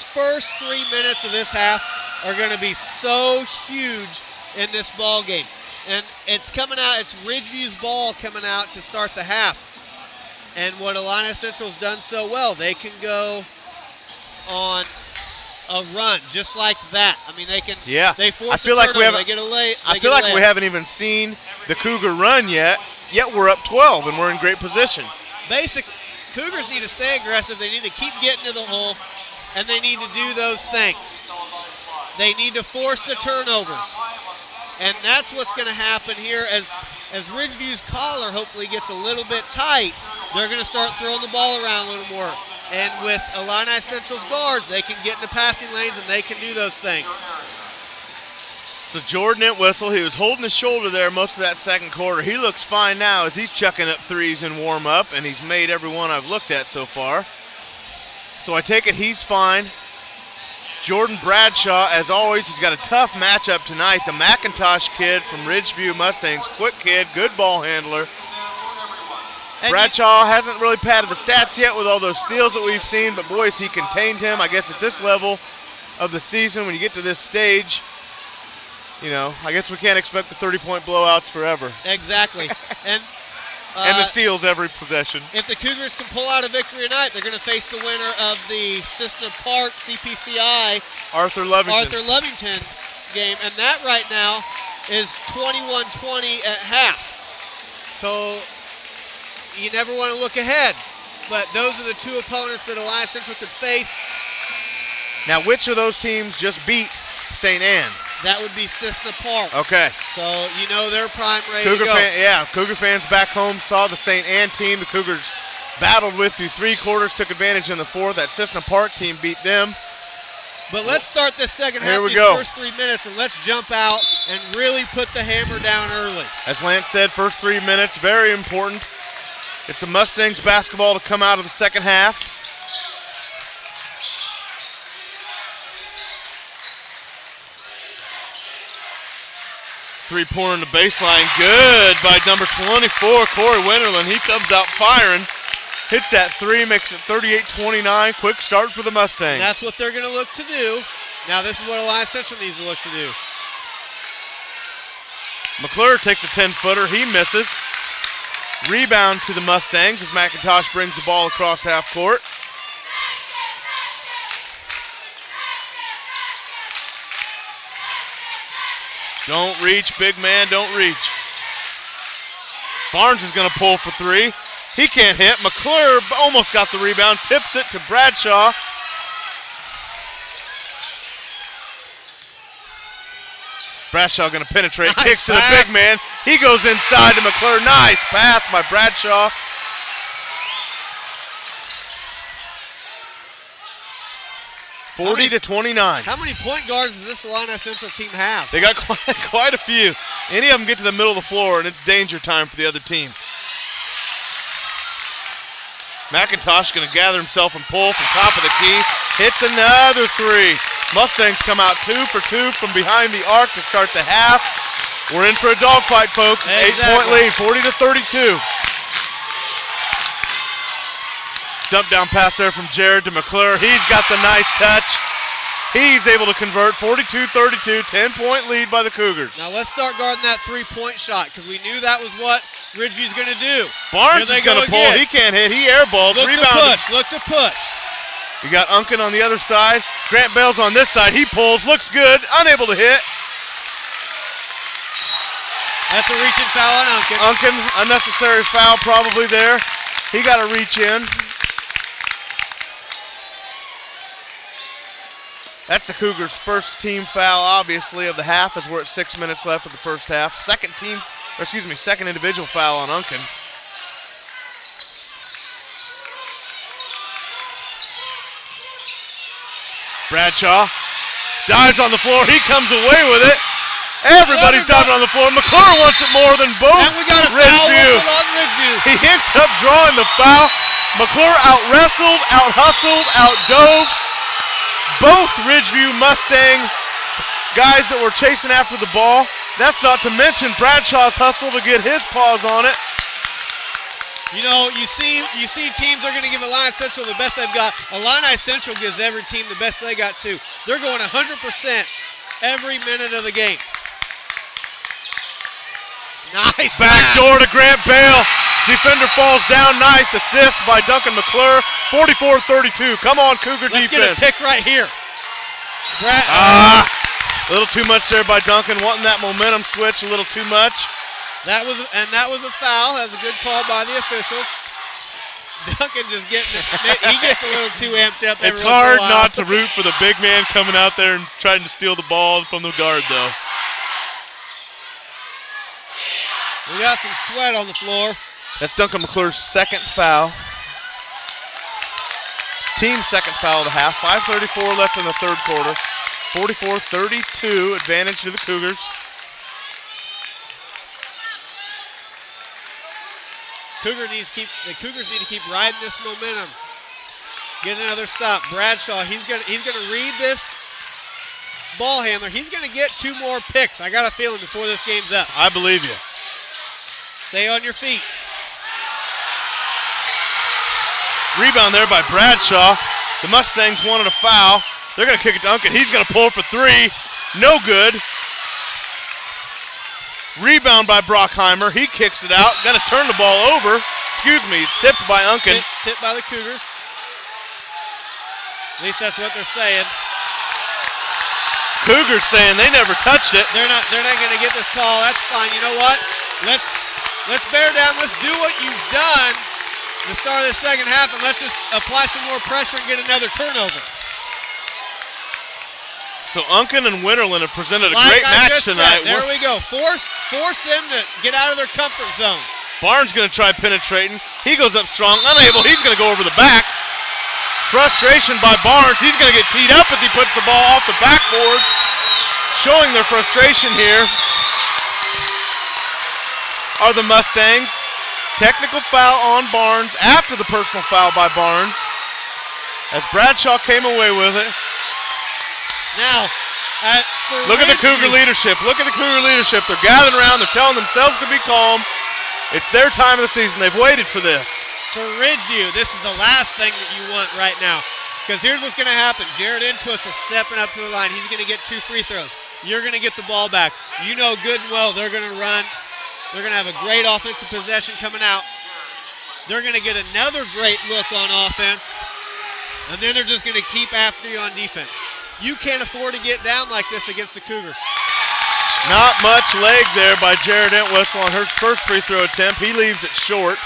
first 3 minutes of this half are going to be so huge in this ball game. And it's coming out, it's Ridgeview's ball coming out to start the half. And what Illini Central's done so well, they can go on a run just like that. I mean, they can. Yeah. They force I feel a turnover. like we haven't. They get a lay. I feel like we haven't even seen the Cougar run yet. Yet we're up 12 and we're in great position. Basically, Cougars need to stay aggressive. They need to keep getting to the hole, and they need to do those things. They need to force the turnovers, and that's what's going to happen here as Ridgeview's collar hopefully gets a little bit tight. They're going to start throwing the ball around a little more. And with Illini Central's guards, they can get in the passing lanes and they can do those things. So Jordan Entwistle, he was holding his shoulder there most of that second quarter. He looks fine now as he's chucking up threes in warm-up, and he's made every one I've looked at so far. So I take it he's fine. Jordan Bradshaw, as always, he's got a tough matchup tonight. The McIntosh kid from Ridgeview Mustangs, quick kid, good ball handler. And Bradshaw hasn't really padded the stats yet with all those steals that we've seen, but boy, has he contained him. I guess at this level of the season, when you get to this stage, you know, I guess we can't expect the 30-point blowouts forever. Exactly. And the steals every possession. If the Cougars can pull out a victory tonight, they're going to face the winner of the Cissna Park CPCI Arthur Lovington game, and that right now is 21-20 at half. So you never want to look ahead, but those are the two opponents that Illini Central could face. Now, which of those teams just beat St. Anne? That would be Cissna Park. Okay. So you know they're prime ready to go. Cougar fans back home saw the St. Anne team the Cougars battled with through 3 quarters, took advantage in the 4th. That Cissna Park team beat them. But let's start this second half, these first 3 minutes, and let's jump out and really put the hammer down early. As Lance said, first 3 minutes, very important. It's the Mustangs basketball to come out of the second half. Three-pointer in the baseline, good by number 24, Corey Winterland. He comes out firing. Hits that three, makes it 38-29. Quick start for the Mustangs. And that's what they're going to look to do. Now this is what Illini Central needs to look to do. McClure takes a 10-footer. He misses. Rebound to the Mustangs as McIntosh brings the ball across half court. Don't reach, big man, don't reach. Barnes is going to pull for three. He can't hit. McClure almost got the rebound, tips it to Bradshaw. Bradshaw going to penetrate, Nice kicks pass. to the big man. He goes inside to McClure. Nice pass by Bradshaw. How many- 40-29. How many point guards does this Illini Central team have? They got quite a few. Any of them get to the middle of the floor, and it's danger time for the other team. McIntosh going to gather himself and pull from top of the key. Hits another three. Mustangs come out 2 for 2 from behind the arc to start the half. We're in for a dogfight, folks. Exactly. 8-point lead, 40-32. Dump down pass there from Jared to McClure. He's got the nice touch. He's able to convert. 42-32, 10-point lead by the Cougars. Now let's start guarding that three-point shot because we knew that was what Ridgeview's going to do. Barnes Here is they going go to pull. again. He can't hit. He airballs. Look Rebounded. to push. Look to push. You got Unkin on the other side. Grant Bales on this side. He pulls. Looks good. Unable to hit. That's a reaching foul on Unkin. Unkin, unnecessary foul probably there. He got to reach in. That's the Cougars' first team foul, obviously, of the half, as we're at 6 minutes left of the first half. Second individual foul on Unkin. Bradshaw dives on the floor. He comes away with it. Everybody's diving on the floor. McClure wants it more than both. And we got a foul Ridgeview. on Ridgeview. He ends up drawing the foul. McClure out-wrestled, out-hustled, out-dove. Both Ridgeview Mustang guys that were chasing after the ball. That's not to mention Bradshaw's hustle to get his paws on it. You know, you see teams are going to give Illini Central the best they've got. Illini Central gives every team the best they got too. They're going 100% every minute of the game. Nice Back door to Grant Bale. Defender falls down. Nice assist by Duncan McClure. 44-32. Come on, Cougar Let's defense. get a pick right here. A little too much there by Duncan. Wanting that momentum switch a little too much. That was a foul. That was a good call by the officials. Duncan just he gets a little too amped up. It's hard not to root for the big man coming out there and trying to steal the ball from the guard, though. We got some sweat on the floor. That's Duncan McClure's second foul. Team second foul of the half. 5:34 left in the third quarter. 44-32, advantage to the Cougars. The Cougars need to keep riding this momentum. Get another stop. Bradshaw, he's gonna read this ball handler. He's gonna get 2 more picks. I got a feeling before this game's up. I believe you. Stay on your feet. Rebound there by Bradshaw. The Mustangs wanted a foul. They're going to kick it to Duncan. He's going to pull for three. No good. Rebound by Brockheimer. He kicks it out. Going to turn the ball over. Excuse me. It's tipped by Unkin. Tipped by the Cougars. At least that's what they're saying. Cougars saying they never touched it. They're not going to get this call. That's fine. You know what? Let's bear down. Let's do what you've done at the start of the second half, and let's just apply some more pressure and get another turnover. So Unkin and Winterland have presented a great match tonight. There we go. Force them to get out of their comfort zone. Barnes going to try penetrating. He goes up strong, unable. He's going to go over the back. Frustration by Barnes. He's going to get teed up as he puts the ball off the backboard. Showing their frustration here are the Mustangs. Technical foul on Barnes after the personal foul by Barnes, as Bradshaw came away with it. Now, look at the Cougar leadership. Look at the Cougar leadership. They're gathering around. They're telling themselves to be calm. It's their time of the season. They've waited for this. for Ridgeview, this is the last thing that you want right now. Because here's what's going to happen. Jared Entwistle stepping up to the line. He's going to get 2 free throws. You're going to get the ball back. You know good and well they're going to run. They're going to have a great offensive possession coming out. They're going to get another great look on offense. And then they're just going to keep after you on defense. You can't afford to get down like this against the Cougars. Not much leg there by Jared Entwistle on her first free throw attempt. He leaves it short.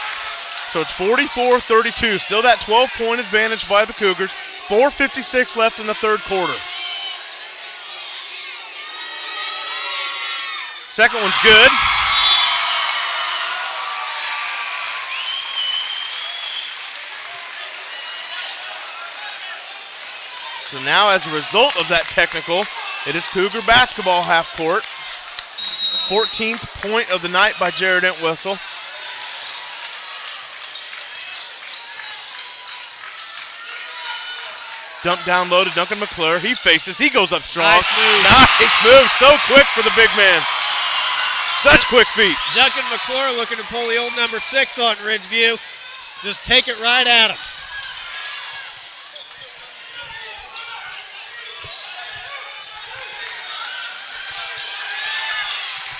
So it's 44-32. Still that 12-point advantage by the Cougars. 4:56 left in the third quarter. Second one's good. So now as a result of that technical, it is Cougar basketball half court. 14th point of the night by Jared Entwistle. Dump down low to Duncan McClure. He faces. He goes up strong. Nice move. Nice move. So quick for the big man. Such quick feet. Duncan McClure looking to pull the old number 6 on Ridgeview. Just take it right at him.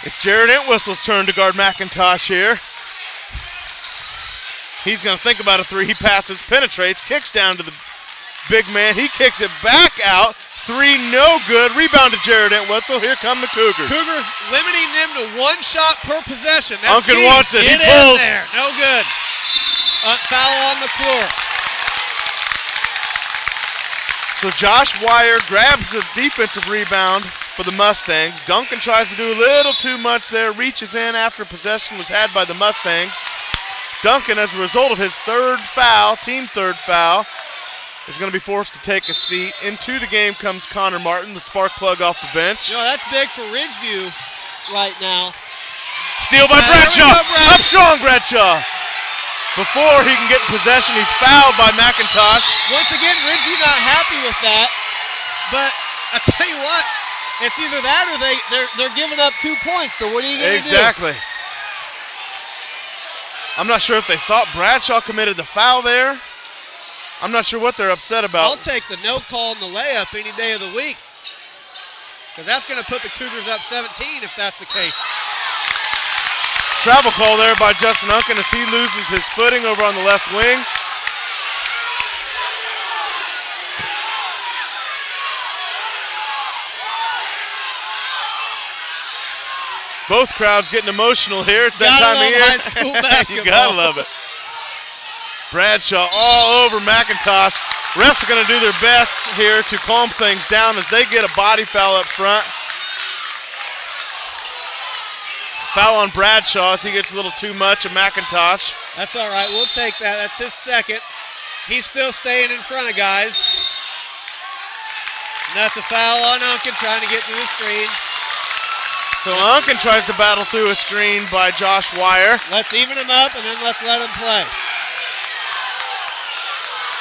It's Jared Entwistle's turn to guard McIntosh here. He's going to think about a three. He passes, penetrates, kicks down to the big man. He kicks it back out. Three, no good. Rebound to Jared Entwistle. Here come the Cougars. Cougars limiting them to 1 shot per possession. That's Uncan key. wants it. Get He pulls. in there. No good. Foul on McClure. So Josh Wire grabs the defensive rebound for the Mustangs. Duncan tries to do a little too much there. Reaches in after possession was had by the Mustangs. Duncan, as a result of his third foul, team third foul, is going to be forced to take a seat. Into the game comes Connor Martin, the spark plug off the bench. You know, that's big for Ridgeview right now. Steal by Bradshaw. Up strong, Bradshaw. Before he can get in possession, he's fouled by McIntosh. Once again, Ridgeview not happy with that. But I tell you what, it's either that or they're giving up 2 points. So what are you going to do? Exactly. I'm not sure if they thought Bradshaw committed the foul there. I'm not sure what they're upset about. I'll take the no call and the layup any day of the week. Because that's going to put the Cougars up 17 if that's the case. Travel call there by Justin Uncan as he loses his footing over on the left wing. Both crowds getting emotional here. It's that time of year. High school basketball. You gotta love it. Bradshaw all over McIntosh. Refs are going to do their best here to calm things down as they get a body foul up front. Foul on Bradshaw as he gets a little too much of McIntosh. That's all right. We'll take that. That's his second. He's still staying in front of guys. And that's a foul on Uncan trying to get through the screen. So Uncan tries to battle through a screen by Josh Wire. Let's even him up and then let's let him play.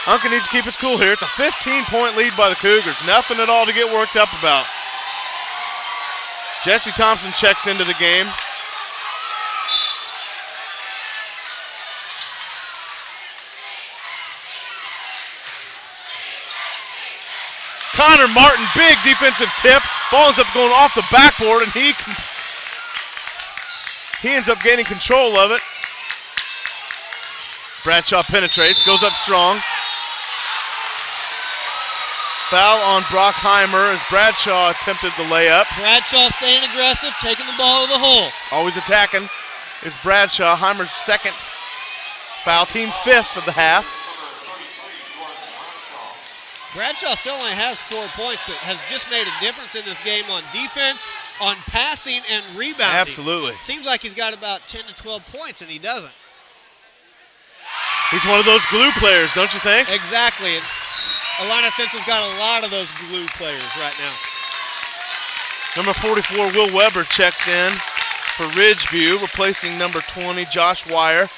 Uncan needs to keep his cool here. It's a 15-point lead by the Cougars. Nothing at all to get worked up about. Jesse Thompson checks into the game. Connor Martin, big defensive tip. Ball ends up going off the backboard, and he ends up gaining control of it. Bradshaw penetrates, goes up strong. Foul on Brockheimer as Bradshaw attempted the layup. Bradshaw staying aggressive, taking the ball to the hole. Always attacking is Bradshaw. Heimer's second foul, team fifth of the half. Bradshaw still only has 4 points, but has just made a difference in this game on defense, on passing, and rebounding. Absolutely. Seems like he's got about 10 to 12 points, and he doesn't. He's one of those glue players, don't you think? Exactly. And Illini Central's got a lot of those glue players right now. Number 44, Will Weber, checks in for Ridgeview, replacing number 20, Josh Wire.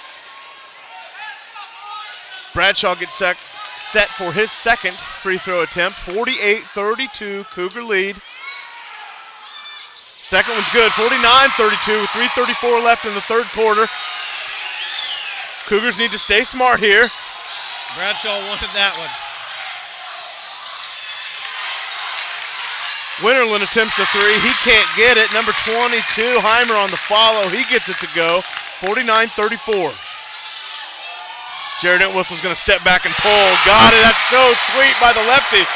Bradshaw gets set for his second free throw attempt. 48-32, Cougar lead. Second one's good, 49-32 with 3:34 left in the third quarter. Cougars need to stay smart here. Bradshaw wanted that one. Winterland attempts a three. He can't get it. Number 22, Heimer on the follow. He gets it to go. 49-34. Jared Entwistle's going to step back and pull. Got it. That's so sweet by the lefty.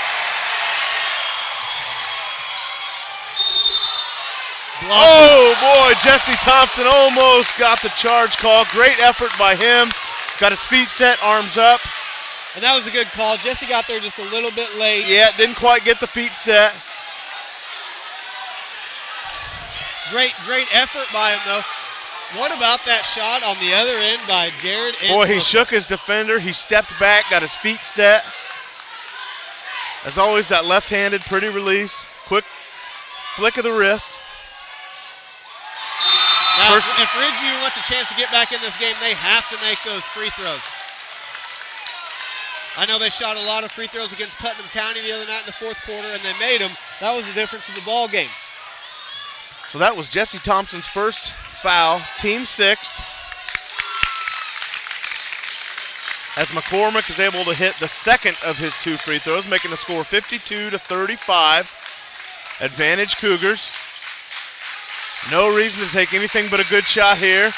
Oh, boy. Jesse Thompson almost got the charge call. Great effort by him. Got his feet set, arms up. And that was a good call. Jesse got there just a little bit late. Yeah, didn't quite get the feet set. Great effort by him, though. What about that shot on the other end by Jared? Boy, he shook his defender. He stepped back, got his feet set. As always, that left-handed pretty release. Quick flick of the wrist. Now, if Ridgeview wants a chance to get back in this game, they have to make those free throws. I know they shot a lot of free throws against Putnam County the other night in the fourth quarter, and they made them. That was the difference in the ball game. So that was Jesse Thompson's first foul, team sixth. As McCormick is able to hit the second of his two free throws, making the score 52-35. Advantage Cougars. No reason to take anything but a good shot here.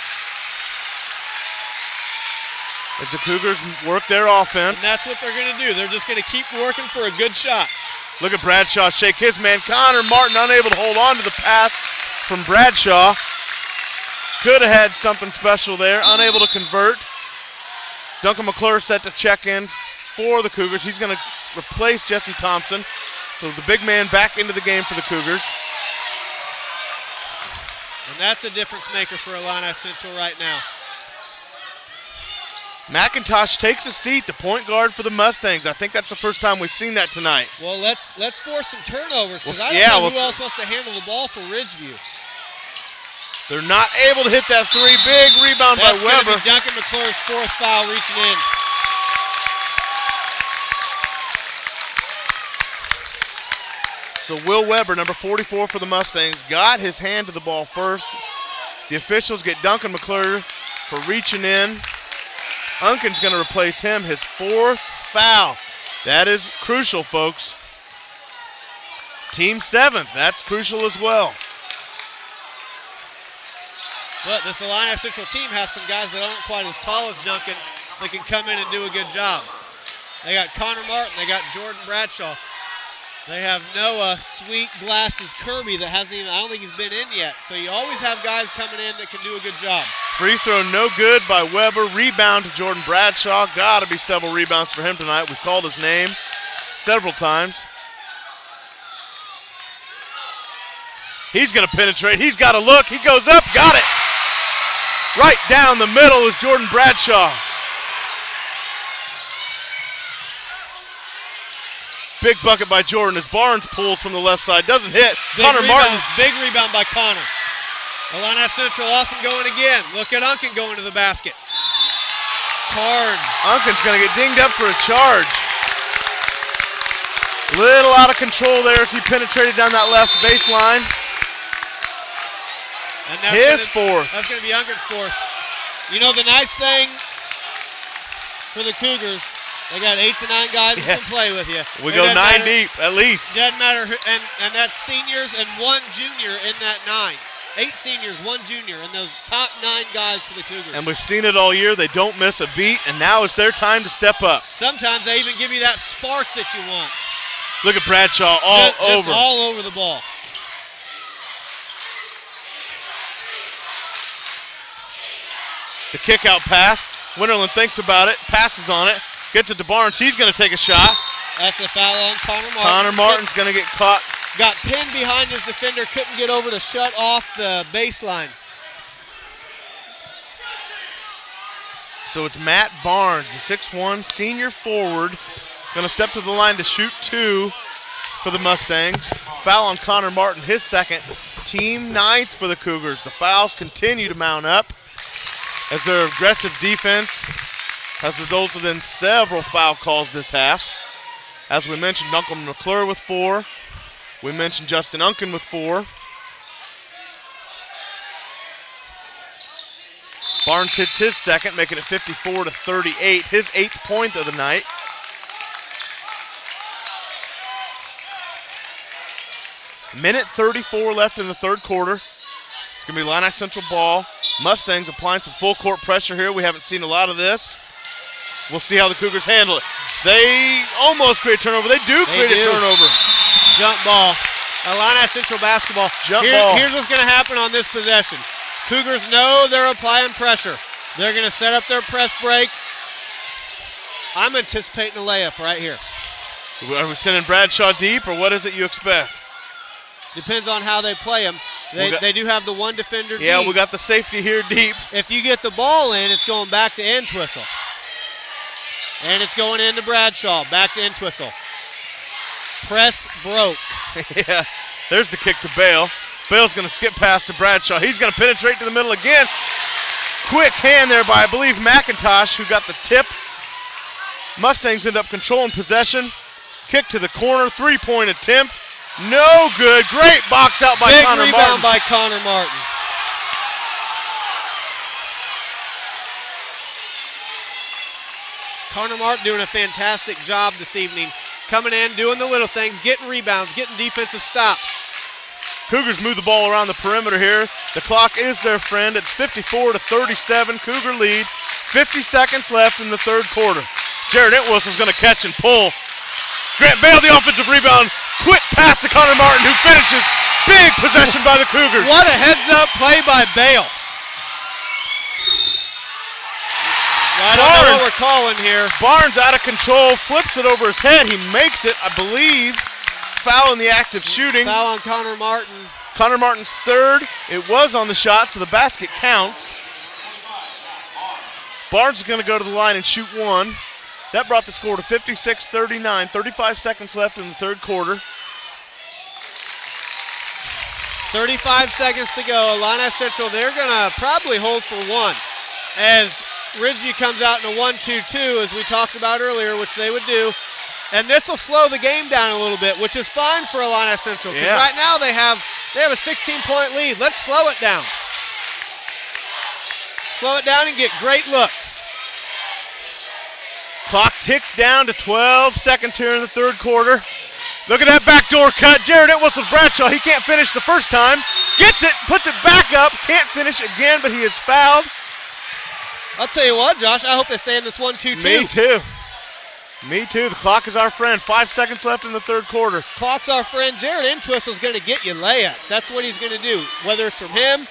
As the Cougars work their offense. And that's what they're going to do. They're just going to keep working for a good shot. Look at Bradshaw shake his man. Connor Martin unable to hold on to the pass from Bradshaw. Could have had something special there. Unable to convert. Duncan McClure set to check in for the Cougars. He's going to replace Jesse Thompson. So the big man back into the game for the Cougars. And that's a difference maker for Illini Central right now. McIntosh takes a seat, the point guard for the Mustangs. I think that's the first time we've seen that tonight. Well, let's force some turnovers because I don't know who else wants to handle the ball for Ridgeview. They're not able to hit that three. Big rebound by Weber. That's going to be Duncan McClure's fourth foul reaching in. So Will Weber, number 44 for the Mustangs, got his hand to the ball first. The officials get Duncan McClure for reaching in. Unkin's going to replace him, his fourth foul. That is crucial, folks. Team seventh, that's crucial as well. But this Illini Central team has some guys that aren't quite as tall as Duncan that can come in and do a good job. They got Connor Martin, they got Jordan Bradshaw. They have Noah Sweet Glasses Kirby that hasn't even, I don't think he's been in yet. So you always have guys coming in that can do a good job. Free throw no good by Weber. Rebound to Jordan Bradshaw. Got to be several rebounds for him tonight. We've called his name several times. He's going to penetrate. He's got a look. He goes up. Got it. Right down the middle is Jordan Bradshaw. Big bucket by Jordan as Barnes pulls from the left side. Doesn't hit. Connor Martin. Big rebound by Connor. Illini Central off and going again. Look at Unkin going to the basket. Charge. Unkin's going to get dinged up for a charge. Little out of control there as he penetrated down that left baseline. And that's his fourth. That's going to be Unkin's fourth. You know the nice thing for the Cougars, they got 8 to 9 guys that can play with you. We go 9 deep, at least. Doesn't matter, and that's seniors and 1 junior in that 9. 8 seniors, 1 junior, and those top 9 guys for the Cougars. And we've seen it all year. They don't miss a beat, and now it's their time to step up. Sometimes they even give you that spark that you want. Look at Bradshaw just all over the ball. The kick out pass. Winterland thinks about it, passes on it, gets it to Barnes. He's going to take a shot. That's a foul on Connor Martin. Connor Martin's going to get caught. Got pinned behind his defender, couldn't get over to shut off the baseline. So it's Matt Barnes, the 6'1 senior forward, going to step to the line to shoot 2 for the Mustangs. Foul on Connor Martin, his second. Team 9th for the Cougars. The fouls continue to mount up as their aggressive defense has resulted in several foul calls this half. As we mentioned, Duncan McClure with 4. We mentioned Justin Unkin with 4. Barnes hits his second, making it 54-38, his 8th point of the night. Minute 34 left in the third quarter. It's going to be Illini Central ball. Mustangs applying some full court pressure here. We haven't seen a lot of this. We'll see how the Cougars handle it. They almost create a turnover. They do create a turnover. Jump ball. Illini Central basketball. Ball. Here's what's going to happen on this possession. Cougars know they're applying pressure. They're going to set up their press break. I'm anticipating a layup right here. Are we sending Bradshaw deep, or what is it you expect? Depends on how they play them. They do have the one defender deep. Yeah, we got the safety here deep. If you get the ball in, it's going back to Entwistle. And it's going into Bradshaw. Back to Entwistle. Press broke. Yeah, there's the kick to Bale. Bale's going to skip past to Bradshaw. He's going to penetrate to the middle again. Quick hand there by, I believe, McIntosh, who got the tip. Mustangs end up controlling possession. Kick to the corner, three-point attempt. No good. Great box out by Connor Martin. Big rebound by Connor Martin. Connor Martin doing a fantastic job this evening. Coming in, doing the little things, getting rebounds, getting defensive stops. Cougars move the ball around the perimeter here. The clock is their friend. It's 54-37. Cougar lead. 50 seconds left in the third quarter. Jared Entwistle's going to catch and pull. Grant Bale, the offensive rebound. Quick pass to Connor Martin, who finishes. Big possession by the Cougars. What a heads-up play by Bale. I don't know what we're calling here. Barnes out of control, flips it over his head. He makes it, I believe. Foul in the act of shooting. Foul on Connor Martin. Connor Martin's third. It was on the shot, so the basket counts. Barnes is going to go to the line and shoot one. That brought the score to 56-39. 35 seconds left in the third quarter. 35 seconds to go. Illini Central, they're going to probably hold for one. As Ridgeview comes out in a 1-2-2, as we talked about earlier, which they would do. And this will slow the game down a little bit, which is fine for Illini Central. Because right now they have a 16-point lead. Let's slow it down. Slow it down and get great looks. Clock ticks down to 12 seconds here in the third quarter. Look at that backdoor cut. Jared Entwistle Bradshaw. He can't finish the first time. Gets it, puts it back up. Can't finish again, but he is fouled. I'll tell you what, Josh, I hope they stay in this 1-2-2. Me too. Me too. The clock is our friend. 5 seconds left in the third quarter. Clock's our friend. Jared Entwistle's going to get you layups. That's what he's going to do, whether it's from him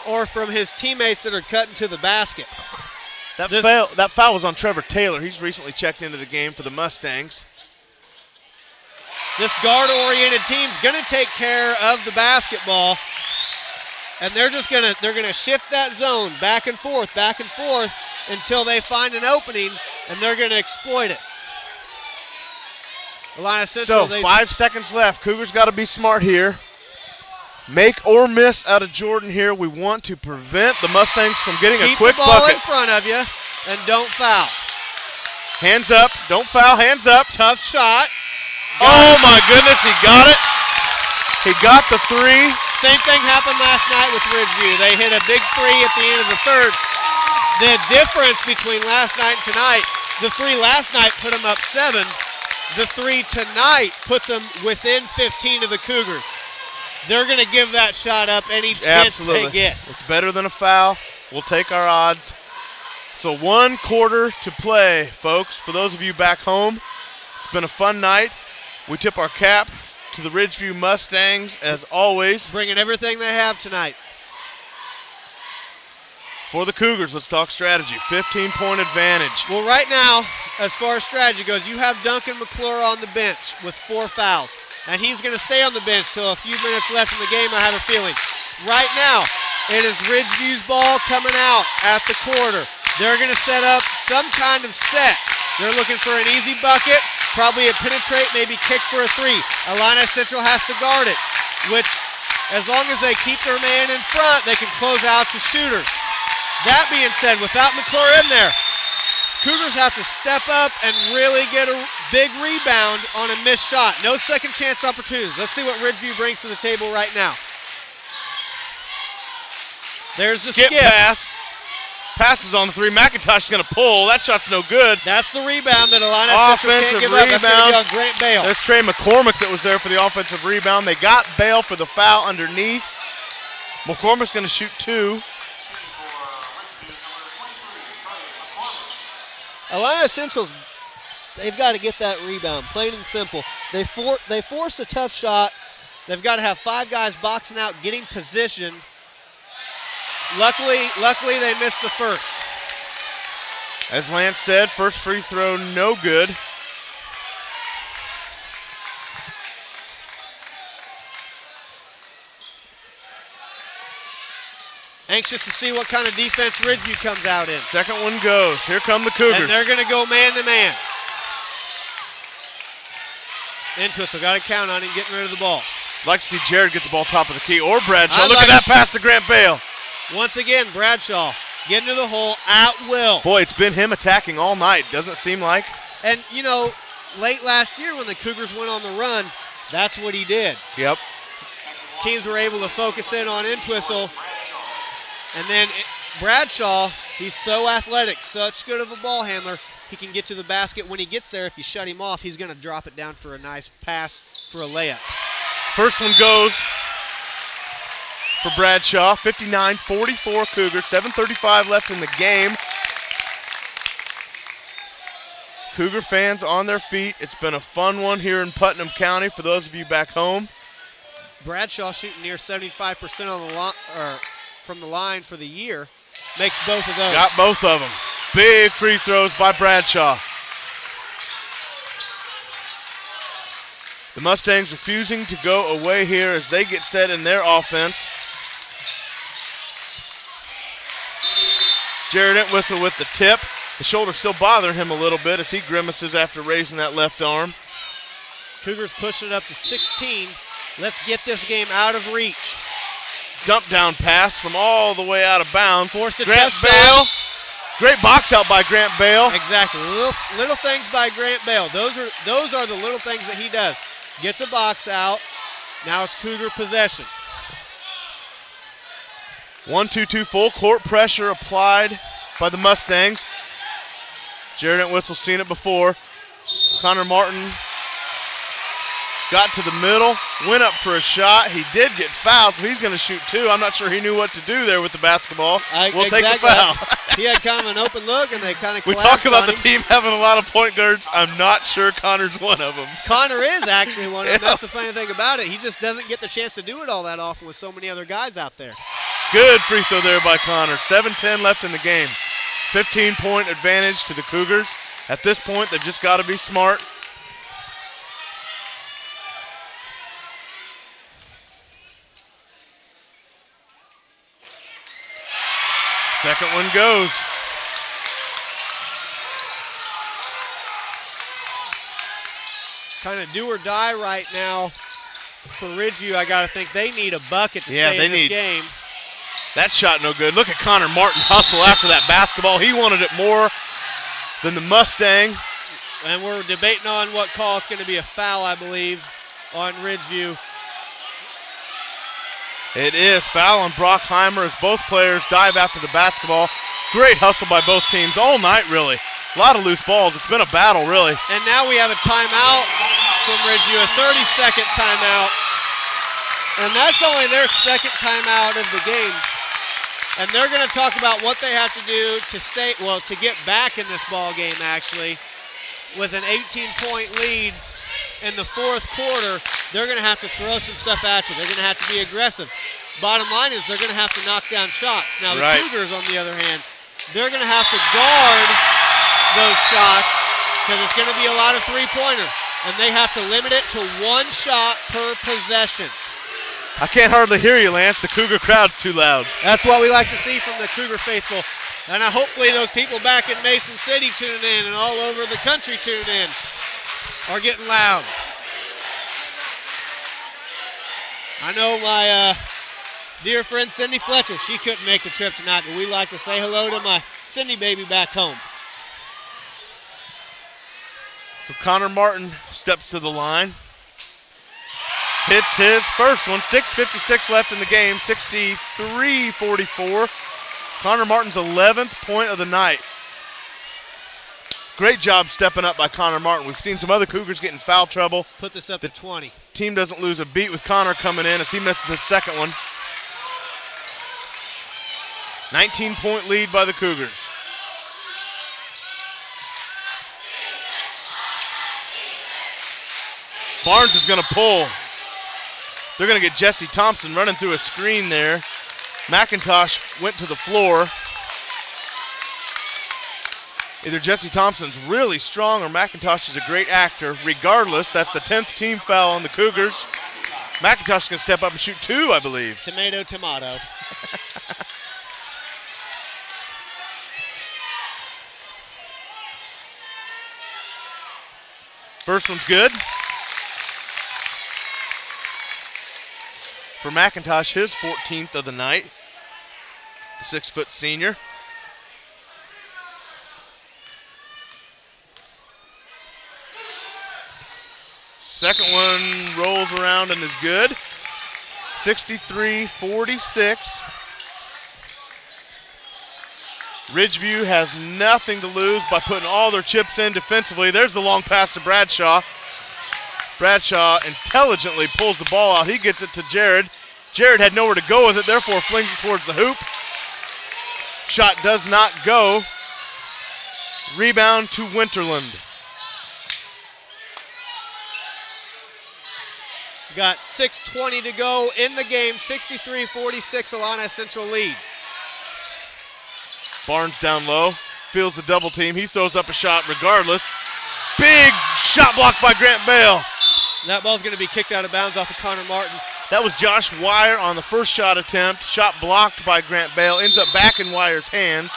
or from his teammates that are cutting to the basket. That foul was on Trevor Taylor. He's recently checked into the game for the Mustangs. This guard-oriented team's going to take care of the basketball, and they're going to shift that zone back and forth until they find an opening, and they're going to exploit it. So 5 seconds left. Cougars got to be smart here. Make or miss out of Jordan here. We want to prevent the Mustangs from getting a quick bucket. Keep the ball in front of you and don't foul. Hands up. Don't foul. Hands up. Tough shot. Oh, my goodness. He got it. He got the three. Same thing happened last night with Ridgeview. They hit a big three at the end of the third. The difference between last night and tonight, the three last night put them up 7. The three tonight puts them within 15 of the Cougars. They're going to give that shot up any chance they get. It's better than a foul. We'll take our odds. So 1 quarter to play, folks. For those of you back home, it's been a fun night. We tip our cap to the Ridgeview Mustangs, as always. Bringing everything they have tonight. For the Cougars, let's talk strategy. 15-point advantage. Well, right now, as far as strategy goes, you have Duncan McClure on the bench with 4 fouls. And he's going to stay on the bench till a few minutes left in the game, I have a feeling. Right now, it is Ridgeview's ball coming out at the quarter. They're going to set up some kind of set. They're looking for an easy bucket, probably a penetrate, maybe kick for a 3. Illini Central has to guard it, which, as long as they keep their man in front, they can close out to shooters. That being said, without McClure in there, Cougars have to step up and really get a big rebound on a missed shot. No second chance opportunities. Let's see what Ridgeview brings to the table right now. There's the skip. Pass. Passes on the three. McIntosh is going to pull. That shot's no good. That's the rebound that Illini Central can't give up. That's going to be on Grant Bale. There's Trey McCormick that was there for the offensive rebound. They got Bale for the foul underneath. McCormick's going to shoot 2. Illini Central's, they've got to get that rebound, plain and simple. They forced a tough shot. They've got to have 5 guys boxing out, getting position. Luckily, they missed the first. As Lance said, first free throw no good. Anxious to see what kind of defense Ridgeview comes out in. Second one goes. Here come the Cougars. And they're going to go man-to-man. Entwistle got to count on him getting rid of the ball. Like to see Jared get the ball top of the key, or Bradshaw. Look at that pass to Grant Bale. Once again, Bradshaw getting to the hole at will. Boy, it's been him attacking all night, doesn't it seem like? And, you know, late last year when the Cougars went on the run, that's what he did. Yep. Teams were able to focus in on Entwistle. And then Bradshaw, he's so athletic, such good of a ball handler. He can get to the basket. When he gets there, if you shut him off, he's going to drop it down for a nice pass for a layup. First one goes for Bradshaw. 59-44 Cougars. 7:35 left in the game. Cougar fans on their feet. It's been a fun one here in Putnam County for those of you back home. Bradshaw shooting near 75% on the from the line for the year. Makes both of those. Got both of them. Big free throws by Bradshaw. The Mustangs refusing to go away here as they get set in their offense. Jared Entwistle with the tip. The shoulder still bothering him a little bit as he grimaces after raising that left arm. Cougars pushing it up to 16. Let's get this game out of reach. Dump down pass from all the way out of bounds. Forced a Grant tough Bale. shot. Great box out by Grant Bale. Exactly. Little things by Grant Bale. Those are the little things that he does. Gets a box out. Now it's Cougar possession. 1-2-2 full court pressure applied by the Mustangs. Jared Entwistle's seen it before. Connor Martin got to the middle, went up for a shot. He did get fouled, so he's going to shoot 2. I'm not sure he knew what to do there with the basketball. We'll take the foul. He had kind of an open look, and they kind of We talk about the team having a lot of point guards. I'm not sure Connor's one of them. Connor is actually one of them. That's the funny thing about it. He just doesn't get the chance to do it all that often with so many other guys out there. Good free throw there by Connor. 7:10 left in the game. 15-point advantage to the Cougars. At this point, they've just got to be smart. Second one goes. Kind of do or die right now for Ridgeview. I got to think they need a bucket to stay in this game. That shot no good. Look at Connor Martin hustle after that basketball. He wanted it more than the Mustang. And we're debating on what call. It's going to be a foul, I believe, on Ridgeview. It is foul on Brockheimer as both players dive after the basketball. Great hustle by both teams all night, really. A lot of loose balls. It's been a battle, really. And now we have a timeout from Ridgeview, a 30-second timeout. And that's only their second timeout of the game. And they're going to talk about what they have to do to get back in this ball game, actually. With an 18-point lead in the fourth quarter, they're going to have to throw some stuff at you. They're going to have to be aggressive. Bottom line is they're going to have to knock down shots. Now, the Cougars, on the other hand, they're going to have to guard those shots because it's going to be a lot of three-pointers. And they have to limit it to 1 shot per possession. I can't hardly hear you, Lance. The Cougar crowd's too loud. That's what we like to see from the Cougar faithful. And hopefully those people back in Mason City tuning in and all over the country tuning in are getting loud. I know my dear friend Cindy Fletcher, she couldn't make the trip tonight, but we like to say hello to my Cindy baby back home. So Connor Martin steps to the line. Hits his first one. 6:56 left in the game. 63-44. Connor Martin's 11th point of the night. Great job stepping up by Connor Martin. We've seen some other Cougars get in foul trouble. Put this up to 20. Team doesn't lose a beat with Connor coming in as he misses his second one. 19-point lead by the Cougars. Barnes is going to pull. They're going to get Jesse Thompson running through a screen there. McIntosh went to the floor. Either Jesse Thompson's really strong or McIntosh is a great actor. Regardless, that's the 10th team foul on the Cougars. McIntosh is going to step up and shoot 2, I believe. Tomato, tomato. First one's good. For McIntosh, his 14th of the night. The 6-foot senior. Second one rolls around and is good. 63-46. Ridgeview has nothing to lose by putting all their chips in defensively. There's the long pass to Bradshaw. Bradshaw intelligently pulls the ball out. He gets it to Jared. Jared had nowhere to go with it, therefore flings it towards the hoop. Shot does not go. Rebound to Winterland. Got 6:20 to go in the game. 63-46, Illini Central lead. Barnes down low, feels the double team. He throws up a shot regardless. Big shot blocked by Grant Bale. That ball's going to be kicked out of bounds off of Connor Martin. That was Josh Wire on the first shot attempt. Shot blocked by Grant Bale. Ends up back in Wire's hands.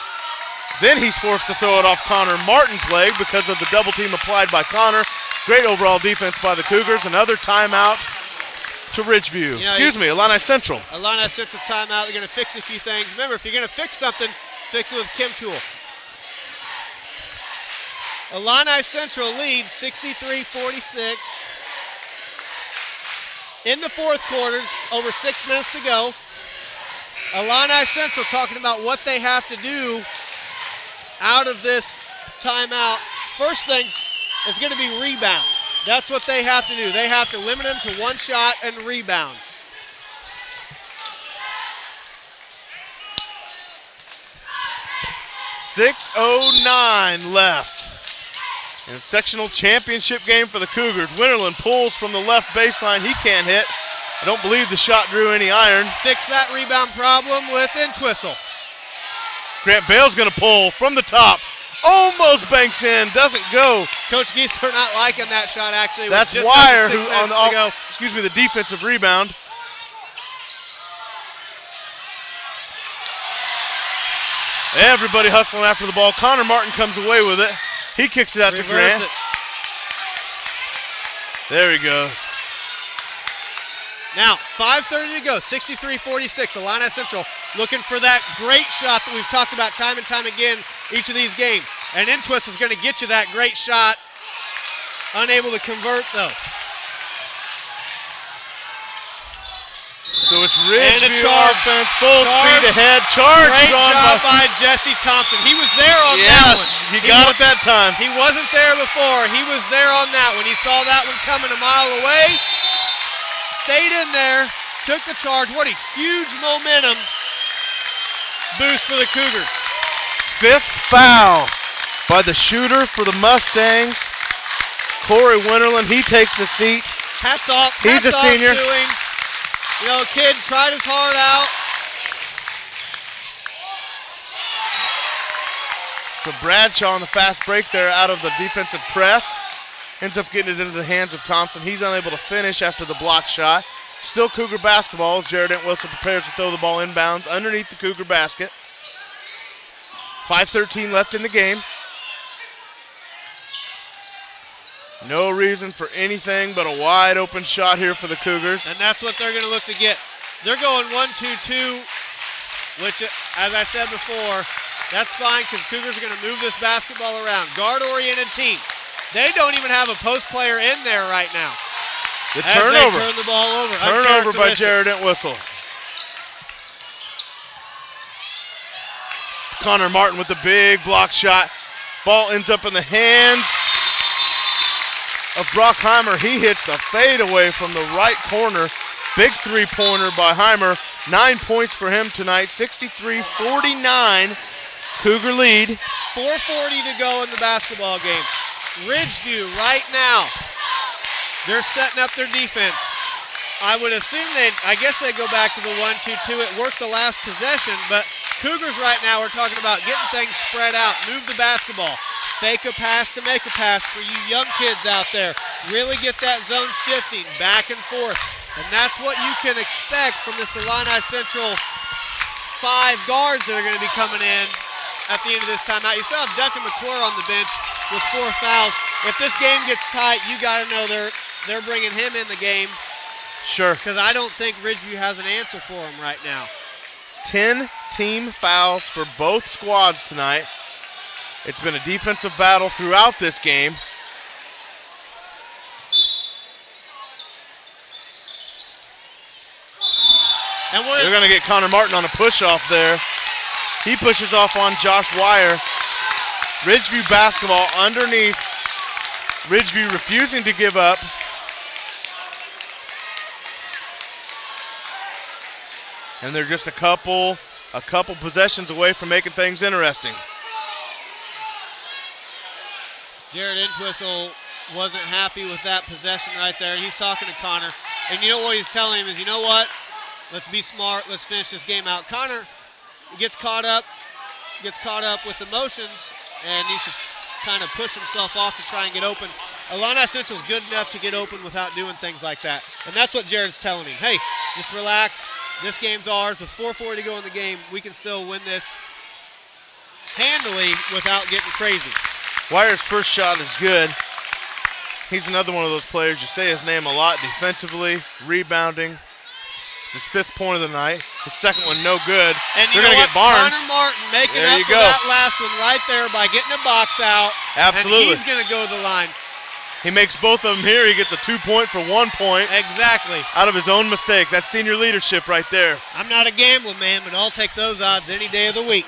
Then he's forced to throw it off Connor Martin's leg because of the double team applied by Connor. Great overall defense by the Cougars. Another timeout to Ridgeview. Illini Central. Illini Central timeout. They're going to fix a few things. Remember, if you're going to fix something, fix it with Kim Tool. Illini Central leads 63-46. In the fourth quarters, over 6 minutes to go. Illini Central talking about what they have to do out of this timeout. First things is going to be rebound. That's what they have to do. They have to limit them to one shot and rebound. .6:09 left. And sectional championship game for the Cougars. Winterland pulls from the left baseline. He can't hit. I don't believe the shot drew any iron. Fix that rebound problem with Entwistle. Grant Bale's going to pull from the top. Almost banks in. Doesn't go. Coach Giesler not liking that shot, actually. That's Wire who on the defensive rebound. Everybody hustling after the ball. Connor Martin comes away with it. He kicks it out to Grant. There he goes. Now, 5:30 to go, 63-46. Illini Central looking for that great shot that we've talked about time and time again each of these games. And Entwist is going to get you that great shot. Unable to convert, though. So it's Ridgeview offense, full speed ahead. Charge great on job by Jesse Thompson. He was there on that one. He got it that time. He wasn't there before. He was there on that one. He saw that one coming a mile away. Stayed in there, took the charge. What a huge momentum boost for the Cougars. Fifth foul by the shooter for the Mustangs, Corey Winterland. He takes the seat. Hats off. He's a senior. To him. You know, kid tried his heart out. So Bradshaw on the fast break there out of the defensive press. Ends up getting it into the hands of Thompson. He's unable to finish after the block shot. Still Cougar basketball as Jared Entwistle prepares to throw the ball inbounds underneath the Cougar basket. 5:13 left in the game. No reason for anything but a wide open shot here for the Cougars. And that's what they're going to look to get. They're going 1-2-2, which, as I said before, that's fine because Cougars are going to move this basketball around. Guard-oriented team. They don't even have a post player in there right now. The turnover. They turn the ball over. Turnover by Jared Entwistle. Connor Martin with the big block shot. Ball ends up in the hands of Brockheimer. He hits the fadeaway from the right corner. Big three-pointer by Heimer. 9 points for him tonight. 63-49. Cougar lead. 4:40 to go in the basketball game. Ridgeview right now, they're setting up their defense. I would assume I guess they go back to the 1-2-2. It worked the last possession, but Cougars right now are talking about getting things spread out, move the basketball, fake a pass to make a pass for you young kids out there. Really get that zone shifting back and forth. And that's what you can expect from this Illini Central 5 guards that are going to be coming in at the end of this timeout. You still have Duncan McClure on the bench with 4 fouls. If this game gets tight, you got to know they're bringing him in the game. Sure. Because I don't think Ridgeview has an answer for him right now. 10 team fouls for both squads tonight. It's been a defensive battle throughout this game. And they're going to get Connor Martin on a push-off there. He pushes off on Josh Wire. Ridgeview basketball underneath. Ridgeview refusing to give up. And they're just a couple possessions away from making things interesting. Jared Entwistle wasn't happy with that possession right there. He's talking to Connor. And you know what he's telling him is, you know what? Let's be smart. Let's finish this game out. Connor gets caught up with emotions and needs to kind of push himself off to try and get open. Illini Central's good enough to get open without doing things like that. And that's what Jared's telling him. Hey, just relax. This game's ours. With 4:40 to go in the game, we can still win this handily without getting crazy. Wire's first shot is good. He's another one of those players, you say his name a lot defensively, rebounding. It's his 5th point of the night. His second one, no good. And they're going to get Barnes. Connor Martin making up for that last one right there by getting a box out. Absolutely. And he's going to go to the line. He makes both of them here. He gets a 2-point for 1 point. Exactly. Out of his own mistake. That's senior leadership right there. I'm not a gambling man, but I'll take those odds any day of the week.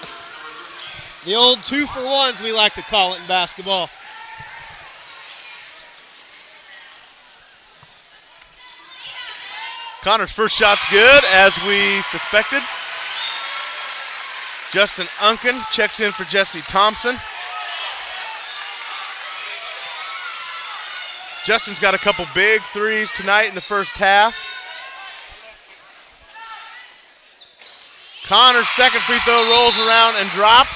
The old 2-for-1s, we like to call it in basketball. Connor's first shot's good, as we suspected. Justin Unken checks in for Jesse Thompson. Justin's got a couple big threes tonight in the first half. Connor's second free throw rolls around and drops.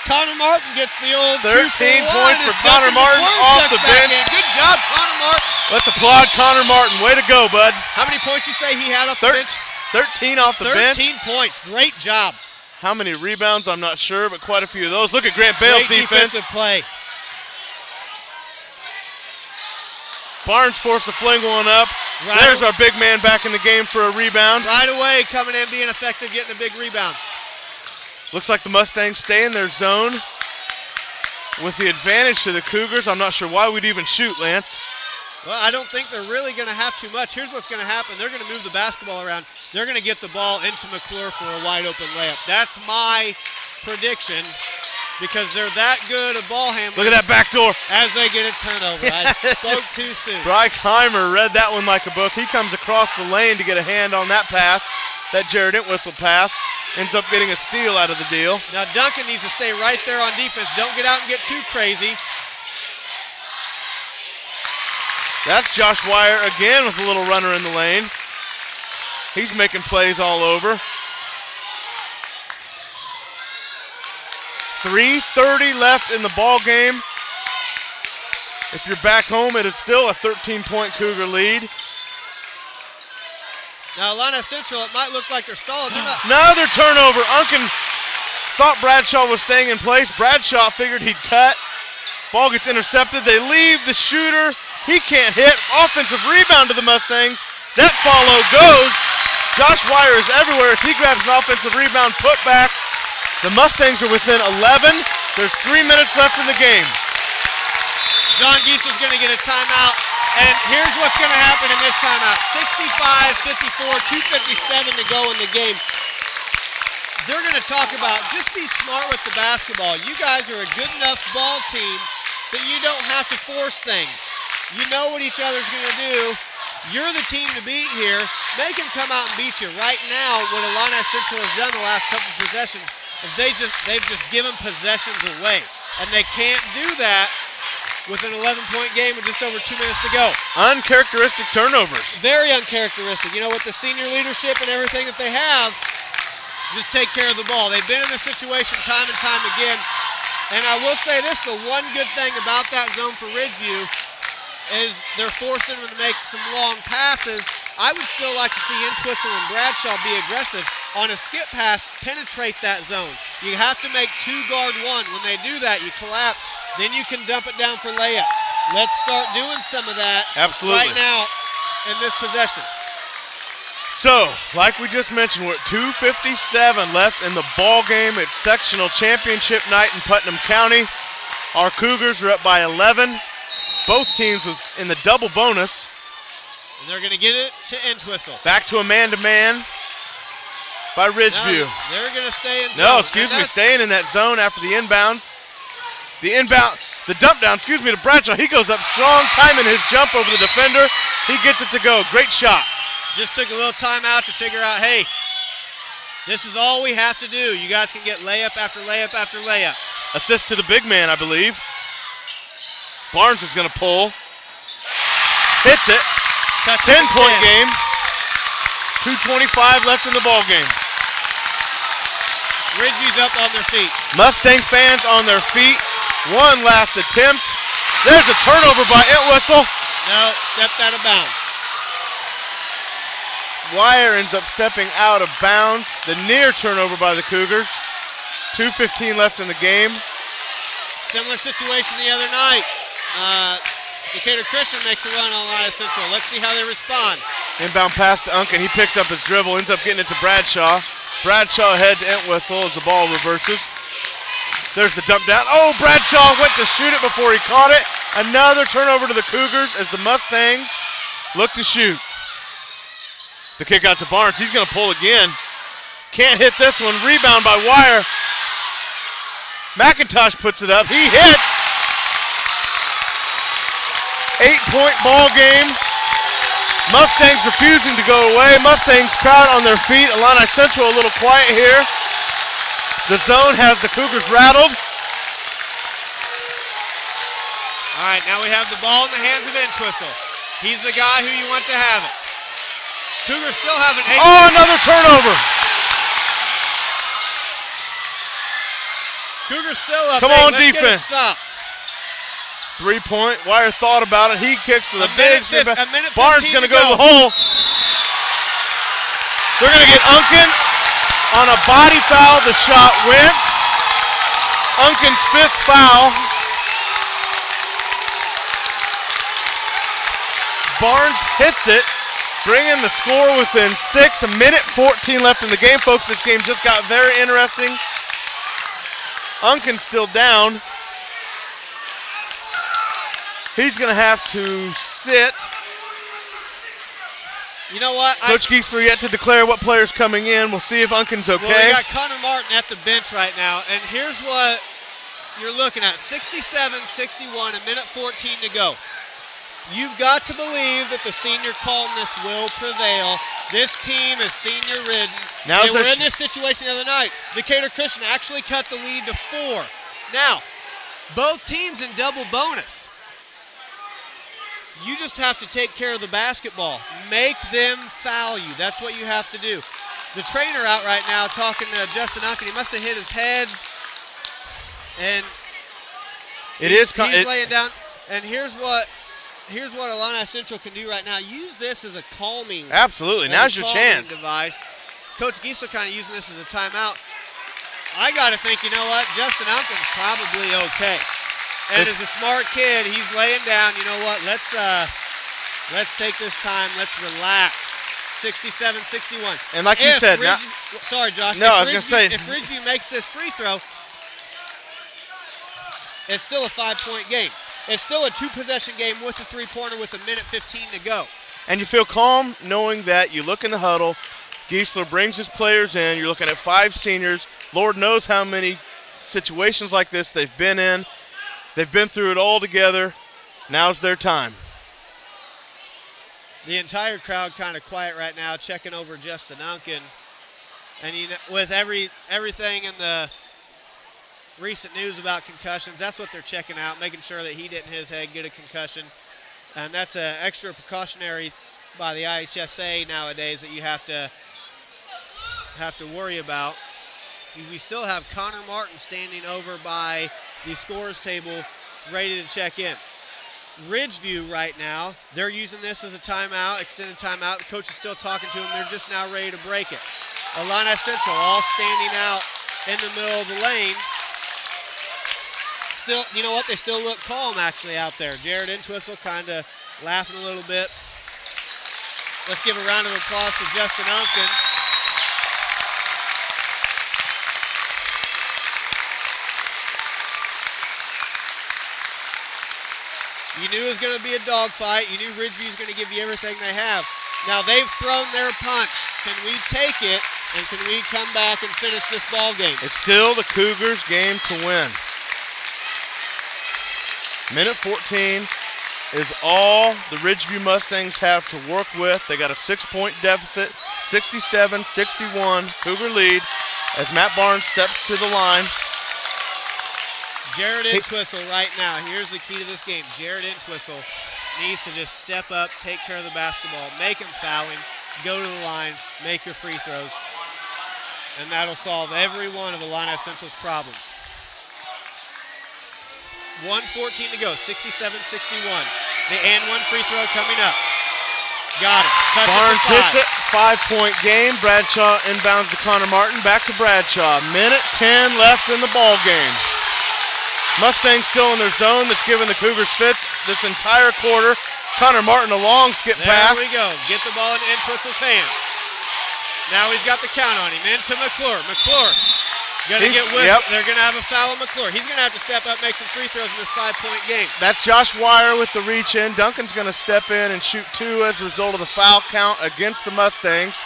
Connor Martin gets the old 13 points for Connor Martin off the bench. Good job, Connor Martin. Let's applaud Connor Martin. Way to go, bud. How many points you say he had off the bench? 13 off the bench. 13 points. Great job. How many rebounds, I'm not sure, but quite a few of those. Look at Grant Bale's Great defense. defensive play. Barnes forced to fling one up. There's our big man back in the game for a rebound. Right away, coming in, being effective, getting a big rebound. Looks like the Mustangs stay in their zone with the advantage to the Cougars. I'm not sure why we'd even shoot, Lance. Well, I don't think they're really going to have too much. Here's what's going to happen. They're going to move the basketball around. They're going to get the ball into McClure for a wide-open layup. That's my prediction because they're that good at ball handling. Look at that back door. As they get a turnover. I spoke too soon. Brockheimer read that one like a book. He comes across the lane to get a hand on that pass, that Jared Entwistle pass. Ends up getting a steal out of the deal. Now Duncan needs to stay right there on defense. Don't get out and get too crazy. That's Josh Wire again with a little runner in the lane. He's making plays all over. 3:30 left in the ball game. If you're back home, it is still a 13-point Cougar lead. Now, Illini Central, it might look like they're stalling. They're not. Another turnover. Unken thought Bradshaw was staying in place. Bradshaw figured he'd cut. Ball gets intercepted. They leave the shooter. He can't hit. Offensive rebound to the Mustangs. That follow goes. Josh Wire is everywhere as he grabs an offensive rebound, put back. The Mustangs are within 11. There's 3 minutes left in the game. John Giesel's going to get a timeout. And here's what's going to happen in this timeout. 65-54, 2:57 to go in the game. they're going to talk about just be smart with the basketball. You guys are a good enough ball team that you don't have to force things. You know what each other's going to do. You're the team to beat here. Make them come out and beat you. Right now, what Illini Central has done the last couple of possessions is they've just given possessions away. And they can't do that with an 11-point game with just over 2 minutes to go. Uncharacteristic turnovers. Very uncharacteristic. You know, with the senior leadership and everything that they have, just take care of the ball. They've been in this situation time and time again. And I will say this, the one good thing about that zone for Ridgeview is they're forcing them to make some long passes. I would still like to see Entwistle and Bradshaw be aggressive on a skip pass, penetrate that zone. You have to make 2 guard 1. When they do that, you collapse. Then you can dump it down for layups. Let's start doing some of that Absolutely. right now in this possession. So, like we just mentioned, we're at 2:57 left in the ball game. It's sectional championship night in Putnam County. Our Cougars are up by 11. Both teams in the double bonus. And they're going to get it to Entwistle. Back to a man-to-man by Ridgeview. No, they're going to stay in zone. No, excuse me, staying in that zone after the inbounds. The dump down, to Bradshaw. He goes up strong, timing his jump over the defender. He gets it to go. Great shot. Just took a little time out to figure out, hey, this is all we have to do. You guys can get layup after layup after layup. Assist to the big man, I believe. Barnes is going to pull. Hits it. 10-point game. 2:25 left in the ball game. Ridgeview's up on their feet. Mustang fans on their feet. One last attempt. There's a turnover by Entwistle. No, stepped out of bounds. Wire ends up stepping out of bounds. The near turnover by the Cougars. 2:15 left in the game. Similar situation the other night. Decatur Christian makes a run on Illini Central. Let's see how they respond. Inbound pass to Unkin. He picks up his dribble, ends up getting it to Bradshaw. Bradshaw ahead to Entwistle as the ball reverses. There's the dump down. Oh, Bradshaw went to shoot it before he caught it. Another turnover to the Cougars as the Mustangs look to shoot. The kick out to Barnes. He's going to pull again. Can't hit this one. Rebound by Wire. McIntosh puts it up. He hits. 8-point ball game. Mustangs refusing to go away. Mustangs crowd on their feet. Illini Central a little quiet here. The zone has the Cougars rattled. All right, now we have the ball in the hands of Entwistle. He's the guy who you want to have it. Cougars still have an 8. Oh, another turnover. Cougars still up. Come on, defense. 3-point. Wire thought about it. He kicks to the big. Barnes going to go to the hole. They're going to get Unkin on a body foul. The shot went. Unkin's 5th foul. Barnes hits it, bringing the score within 6. 1:14 left in the game, folks. This game just got very interesting. Unkin's still down. He's going to have to sit. You know what? Coach Giesler yet to declare what player's coming in. We'll see if Unkin's okay. Well, we got Connor Martin at the bench right now, and here's what you're looking at. 67-61, 1:14 to go. You've got to believe that the senior calmness will prevail. This team is senior-ridden. They were in this situation the other night. Decatur Christian actually cut the lead to 4. Now, both teams in double bonus. You just have to take care of the basketball. Make them foul you. That's what you have to do. The trainer out right now talking to Justin Unkin. He must have hit his head. And he's laying down. And here's what Illini Central can do right now. Use this as a calming. Absolutely. Now's your chance. Device. Coach Giesler kind of using this as a timeout. I got to think, you know what? Justin Unkin's probably okay. And as a smart kid, he's laying down. You know what? Let's take this time. Let's relax. 67-61. And like you said, sorry, Josh. No, I was going to say. If Ridgeview makes this free throw, it's still a 5-point game. It's still a 2-possession game with a 3-pointer with 1:15 to go. And you feel calm knowing that you look in the huddle, Giesler brings his players in. You're looking at 5 seniors. Lord knows how many situations like this they've been in. They've been through it all together. Now's their time. The entire crowd kind of quiet right now, checking over Justin Duncan. And with everything in the recent news about concussions, that's what they're checking out, making sure that he didn't his head get a concussion. And that's an extra precautionary by the IHSA nowadays that you have to worry about. We still have Connor Martin standing over by the scores table ready to check in. Ridgeview right now, they're using this as a timeout, extended timeout. The coach is still talking to them. They're just now ready to break it. Illini Central all standing out in the middle of the lane. Still, you know what? They still look calm actually out there. Jared Entwistle kind of laughing a little bit. Let's give a round of applause for Justin Duncan. You knew it was going to be a dogfight. You knew Ridgeview was going to give you everything they have. Now they've thrown their punch. Can we take it, and can we come back and finish this ball game? It's still the Cougars' game to win. Minute 14 is all the Ridgeview Mustangs have to work with. They got a 6-point deficit, 67-61 Cougar lead as Matt Barnes steps to the line. Jared Entwistle right now, here's the key to this game. Jared Entwistle needs to just step up, take care of the basketball, make him foul him, go to the line, make your free throws, and that'll solve every one of Illini Central's problems. 1:14 to go, 67-61. The and one free throw coming up. Got it. Cuts Barnes it hits it, 5-point game. Bradshaw inbounds to Connor Martin, back to Bradshaw. Minute 10 left in the ball game. Mustangs still in their zone. That's given the Cougars fits this entire quarter. Connor Martin a long skip pass. There we go. Get the ball into Entwistle's hands. Now he's got the count on him. Into McClure. McClure going to get whistled. Yep. They're going to have a foul on McClure. He's going to have to step up, make some free throws in this 5-point game. That's Josh Wire with the reach in. Duncan's going to step in and shoot 2 as a result of the foul count against the Mustangs.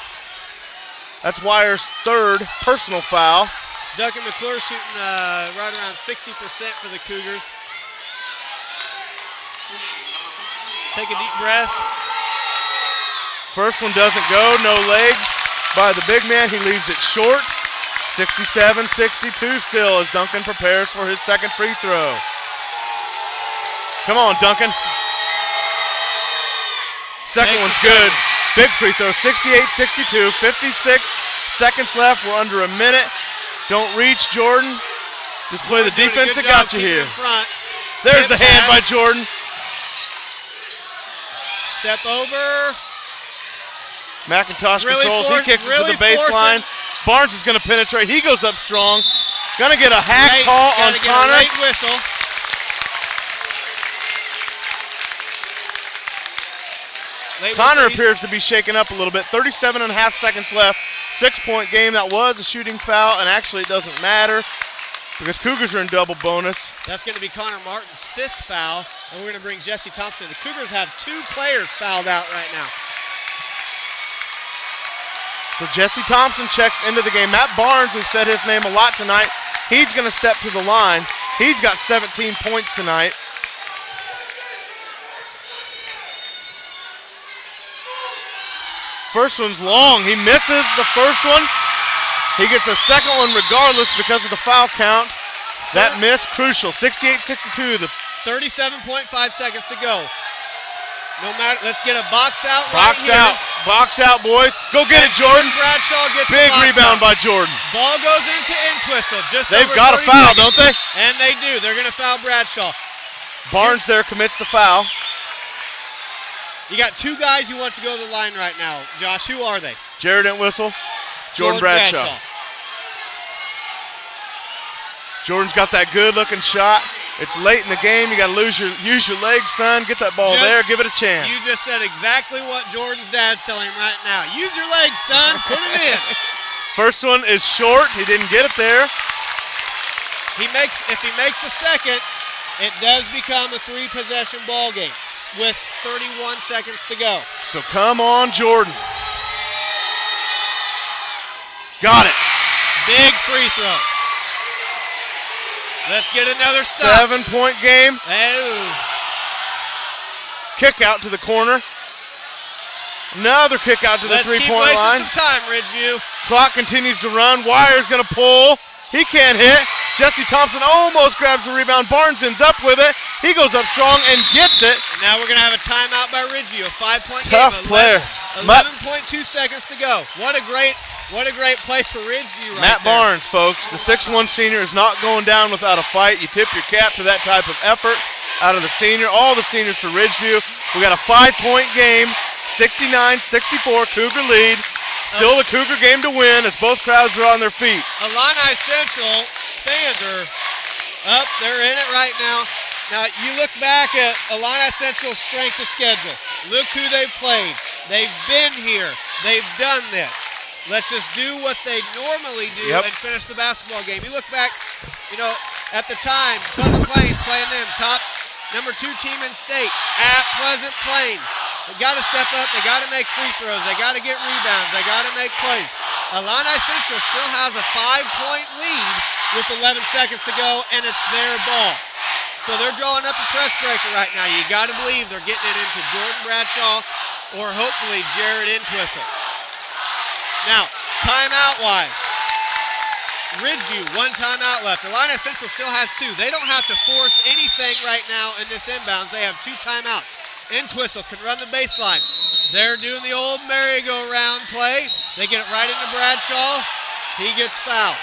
That's Wire's 3rd personal foul. Duncan McClure shooting right around 60% for the Cougars. Take a deep breath. First one doesn't go, no legs by the big man. He leaves it short. 67-62 still as Duncan prepares for his 2nd free throw. Come on, Duncan. Second one's good. Big free throw, 68-62, 56 seconds left. We're under a minute. Don't reach, Jordan. Just play the defense that got you here. There's the hand by Jordan. Step over. McIntosh controls. He kicks it to the baseline. Barnes is going to penetrate. He goes up strong. Going to get a hack call on Connor. Late whistle. Connor appears to be shaken up a little bit. 37.5 seconds left. 6-point game. That was a shooting foul, and actually it doesn't matter because Cougars are in double bonus. That's going to be Connor Martin's 5th foul, and we're going to bring Jesse Thompson. The Cougars have 2 players fouled out right now. So Jesse Thompson checks into the game. Matt Barnes, we've said his name a lot tonight, he's going to step to the line. He's got 17 points tonight. First one's long. He misses the first one. He gets a second one regardless because of the foul count. That miss, crucial. 68-62. The 37.5 seconds to go. No matter, let's get a box out box right here. out. Box out, boys. Go get it, Jordan. Bradshaw gets Big the box rebound out. by Jordan. Ball goes into Entwistle. They've got a foul, don't they? And they do. They're going to foul Bradshaw. Barnes there commits the foul. You got 2 guys you want to go to the line right now. Josh, who are they? Jared Entwistle, Jordan Bradshaw. Jordan's got that good-looking shot. It's late in the game. You got to use your legs, son. Get that ball there. Give it a chance. You just said exactly what Jordan's dad's telling him right now. Use your legs, son. Put it in. First one is short. He didn't get it there. If he makes the second, it does become a 3-possession ball game with 31 seconds to go. So come on, Jordan. Got it. Big free throw. Let's get another stop. 7-point game. Oh. Kick out to the corner. Another kick out to the three-point line. Let's keep wasting some time, Ridgeview. Clock continues to run. Wire's going to pull. He can't hit. Jesse Thompson almost grabs the rebound. Barnes ends up with it. He goes up strong and gets it. And now we're going to have a timeout by Ridgeview. A 5-point game. Tough player. 11.2 seconds to go. What a great play for Ridgeview right Matt there. Barnes, folks, the 6'1 senior is not going down without a fight. You tip your cap to that type of effort out of the senior. All the seniors for Ridgeview. We got a 5-point game. 69-64 Cougar lead. Still the Cougar game to win as both crowds are on their feet. Illini Central fans are up. They're in it right now. Now, you look back at Illini Central's strength of schedule. Look who they've played. They've been here. They've done this. Let's just do what they normally do and finish the basketball game. You look back, at the time, Pleasant Plains playing them, top number 2 team in state at Pleasant Plains. They got to step up. They got to make free throws. They got to get rebounds. They got to make plays. Illini Central still has a 5-point lead with 11 seconds to go, and it's their ball. So they're drawing up a press breaker right now. You got to believe they're getting it into Jordan Bradshaw or hopefully Jared Entwistle. Now, timeout-wise, Ridgeview, 1 timeout left. Illini Central still has 2. They don't have to force anything right now in this inbounds. They have 2 timeouts. Entwistle can run the baseline. They're doing the old merry-go-round play. They get it right into Bradshaw. He gets fouled.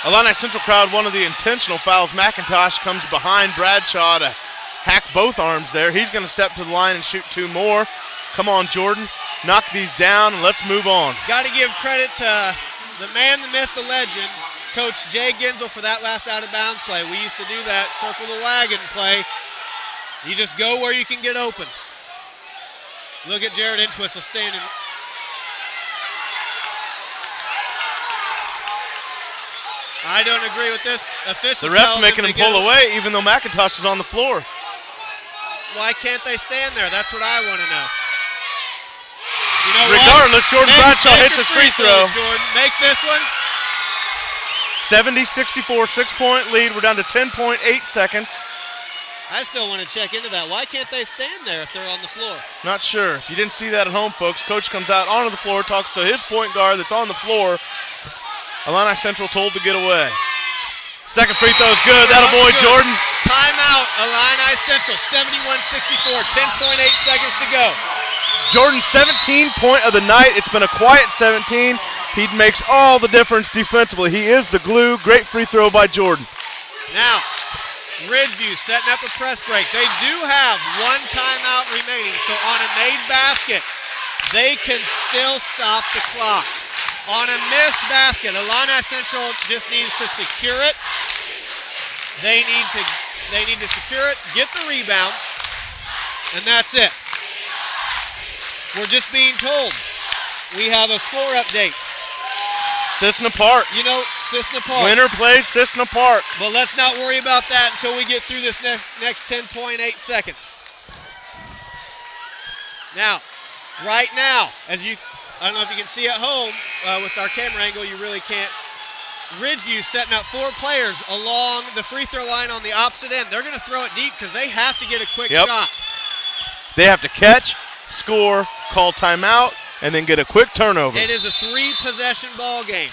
Illini Central crowd, one of the intentional fouls. McIntosh comes behind Bradshaw to hack both arms there. He's going to step to the line and shoot 2 more. Come on, Jordan. Knock these down and let's move on. Got to give credit to the man, the myth, the legend, Coach Jay Gensel for that last out-of-bounds play. We used to do that circle the wagon play. You just go where you can get open. Look at Jared Entwistle standing. I don't agree with this. Officials the ref's making him pull away even though McIntosh is on the floor. Why can't they stand there? That's what I want to know. Regardless, Jordan Bradshaw hits his free throw. Jordan, make this one. 70-64, 6-point lead. We're down to 10.8 seconds. I still want to check into that. Why can't they stand there if they're on the floor? Not sure. If you didn't see that at home, folks, Coach comes out onto the floor, talks to his point guard that's on the floor. Illini Central told to get away. Second free throw is good. That'll boy Jordan. Timeout, Illini Central, 71-64, 10.8 seconds to go. Jordan's 17th point of the night. It's been a quiet 17. He makes all the difference defensively. He is the glue. Great free throw by Jordan. Now, Ridgeview setting up a press break. They do have 1 timeout remaining, so on a made basket, they can still stop the clock. On a missed basket, Illini Central just needs to secure it. They need to secure it, get the rebound, and that's it. We're just being told we have a score update. Cissna Park. Cissna Park. Winner plays Cissna Park. But let's not worry about that until we get through this next 10.8 seconds. Now, right now, I don't know if you can see at home with our camera angle, you really can't. Ridgeview setting up 4 players along the free throw line on the opposite end. They're going to throw it deep because they have to get a quick shot. They have to catch, score, call timeout, and then get a quick turnover. It is a 3-possession ball game,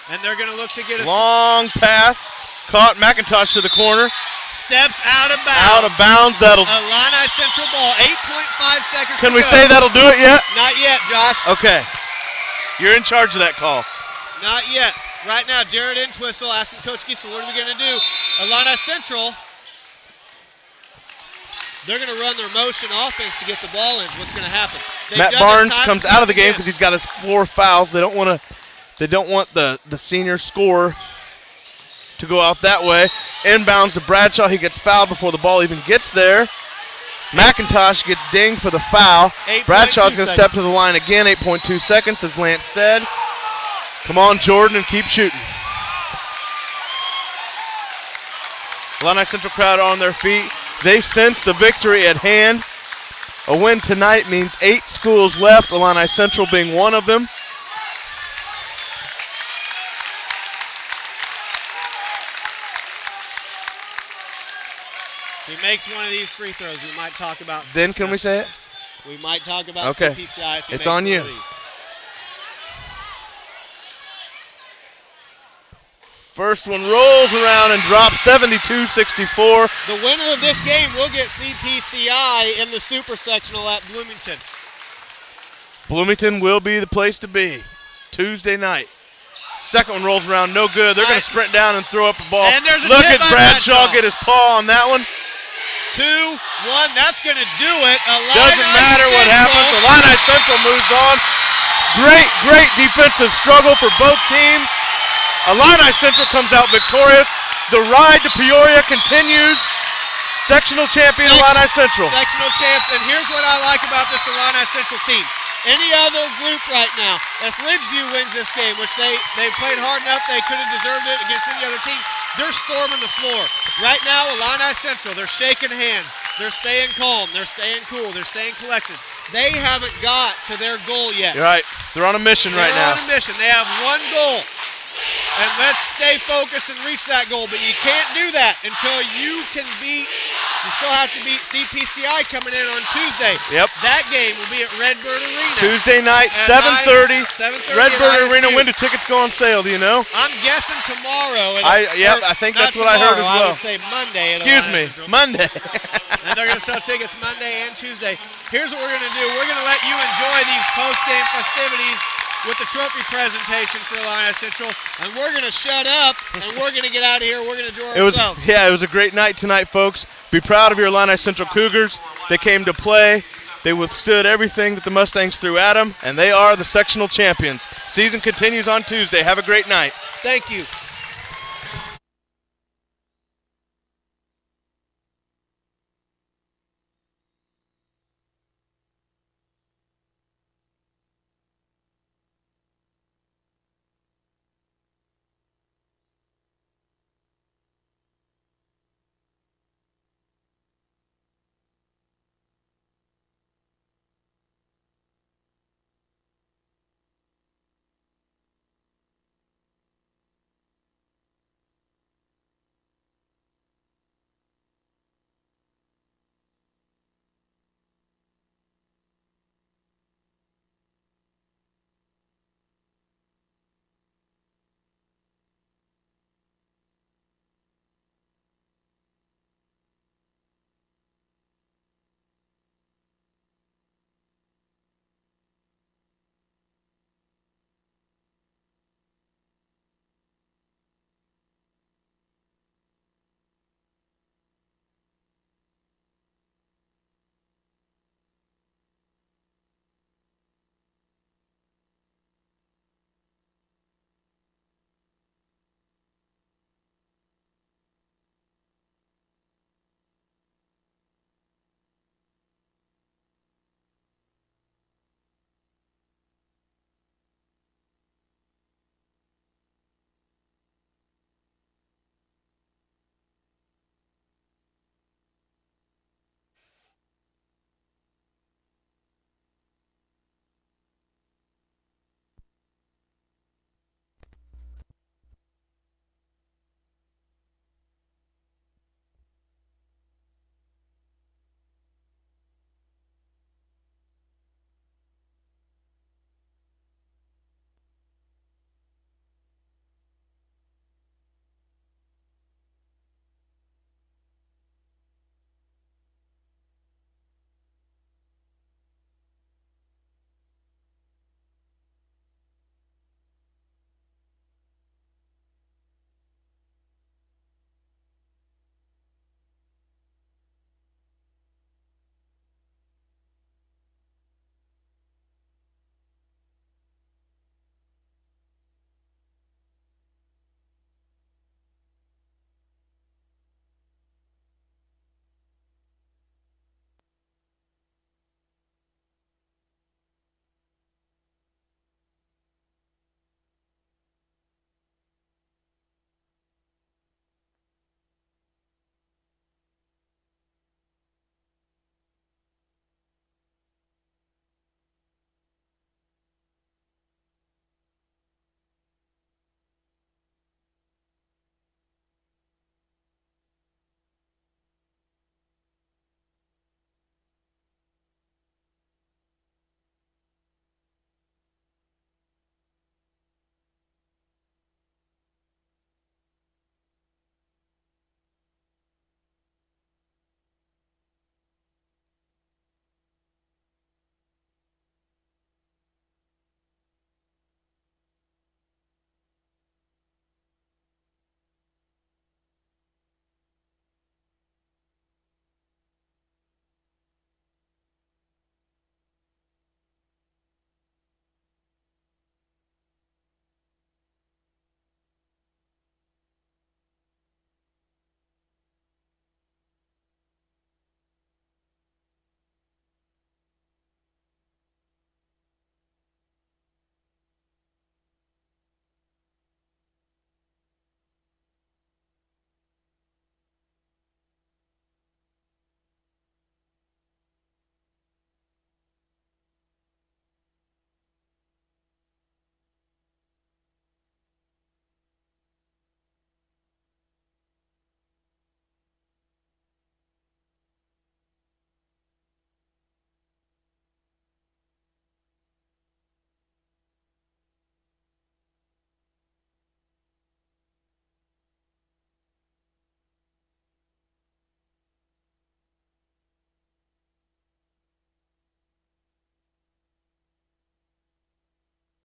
and they're going to look to get a long pass. Caught McIntosh to the corner. Steps out of bounds. Out of bounds. That'll Illini Central ball. 8.5 seconds. Can we say that'll do it yet? Not yet, Josh. Okay. You're in charge of that call. Not yet. Right now, Jared Entwistle asking Coach Giesel, what are we going to do? Illini Central, they're going to run their motion offense to get the ball in. What's going to happen? Matt Barnes comes out of the game because he's got his 4 fouls. They don't want the senior scorer to go out that way. Inbounds to Bradshaw. He gets fouled before the ball even gets there. McIntosh gets dinged for the foul. Bradshaw's going to step to the line again. 8.2 seconds, as Lance said. Come on, Jordan, and keep shooting. Illini Central crowd on their feet. They sense the victory at hand. A win tonight means 8 schools left, Illini Central being one of them. If he makes one of these free throws, we might talk about. Then can we say it? We might talk about Okay. CPCI if he It's makes on one you. of these. First one rolls around and drops 72-64. The winner of this game will get CPCI in the Super Sectional at Bloomington. Bloomington will be the place to be Tuesday night. Second one rolls around, no good. They're going to sprint down and throw up the ball. And there's a Look tip at by Bradshaw Bradshaw. get his paw on that one. 2-1, that's going to do it. Doesn't matter what happens. Illini Central moves on. Great defensive struggle for both teams. Illini Central comes out victorious. The ride to Peoria continues. Sectional champion Illini Central. Sectional champs, and here's what I like about this Illini Central team. Any other group right now, if Ridgeview wins this game, which they played hard enough, they could have deserved it against any other team, they're storming the floor. Right now, Illini Central, they're shaking hands. They're staying calm. They're staying cool. They're staying collected. They haven't got to their goal yet. You're right. They're on a mission right now. They're on a mission. They have one goal. And let's stay focused and reach that goal. But you can't do that until you can you still have to beat CPCI coming in on Tuesday. Yep. That game will be at Redbird Arena. Tuesday night, At 7:30. 7:30 Redbird at Arena. ISU. When do tickets go on sale? Do you know? I'm guessing tomorrow. I think that's what I heard as well. I would say Monday. at Excuse Illini me, Central. Monday. And they're going to sell tickets Monday and Tuesday. Here's what we're going to do. We're going to let you enjoy these post-game festivities with the trophy presentation for Illini Central. And we're going to shut up, and we're going to get out of here. We're going to enjoy ourselves. It was a great night tonight, folks. Be proud of your Illini Central Cougars. They came to play. They withstood everything that the Mustangs threw at them, and they are the sectional champions. Season continues on Tuesday. Have a great night. Thank you.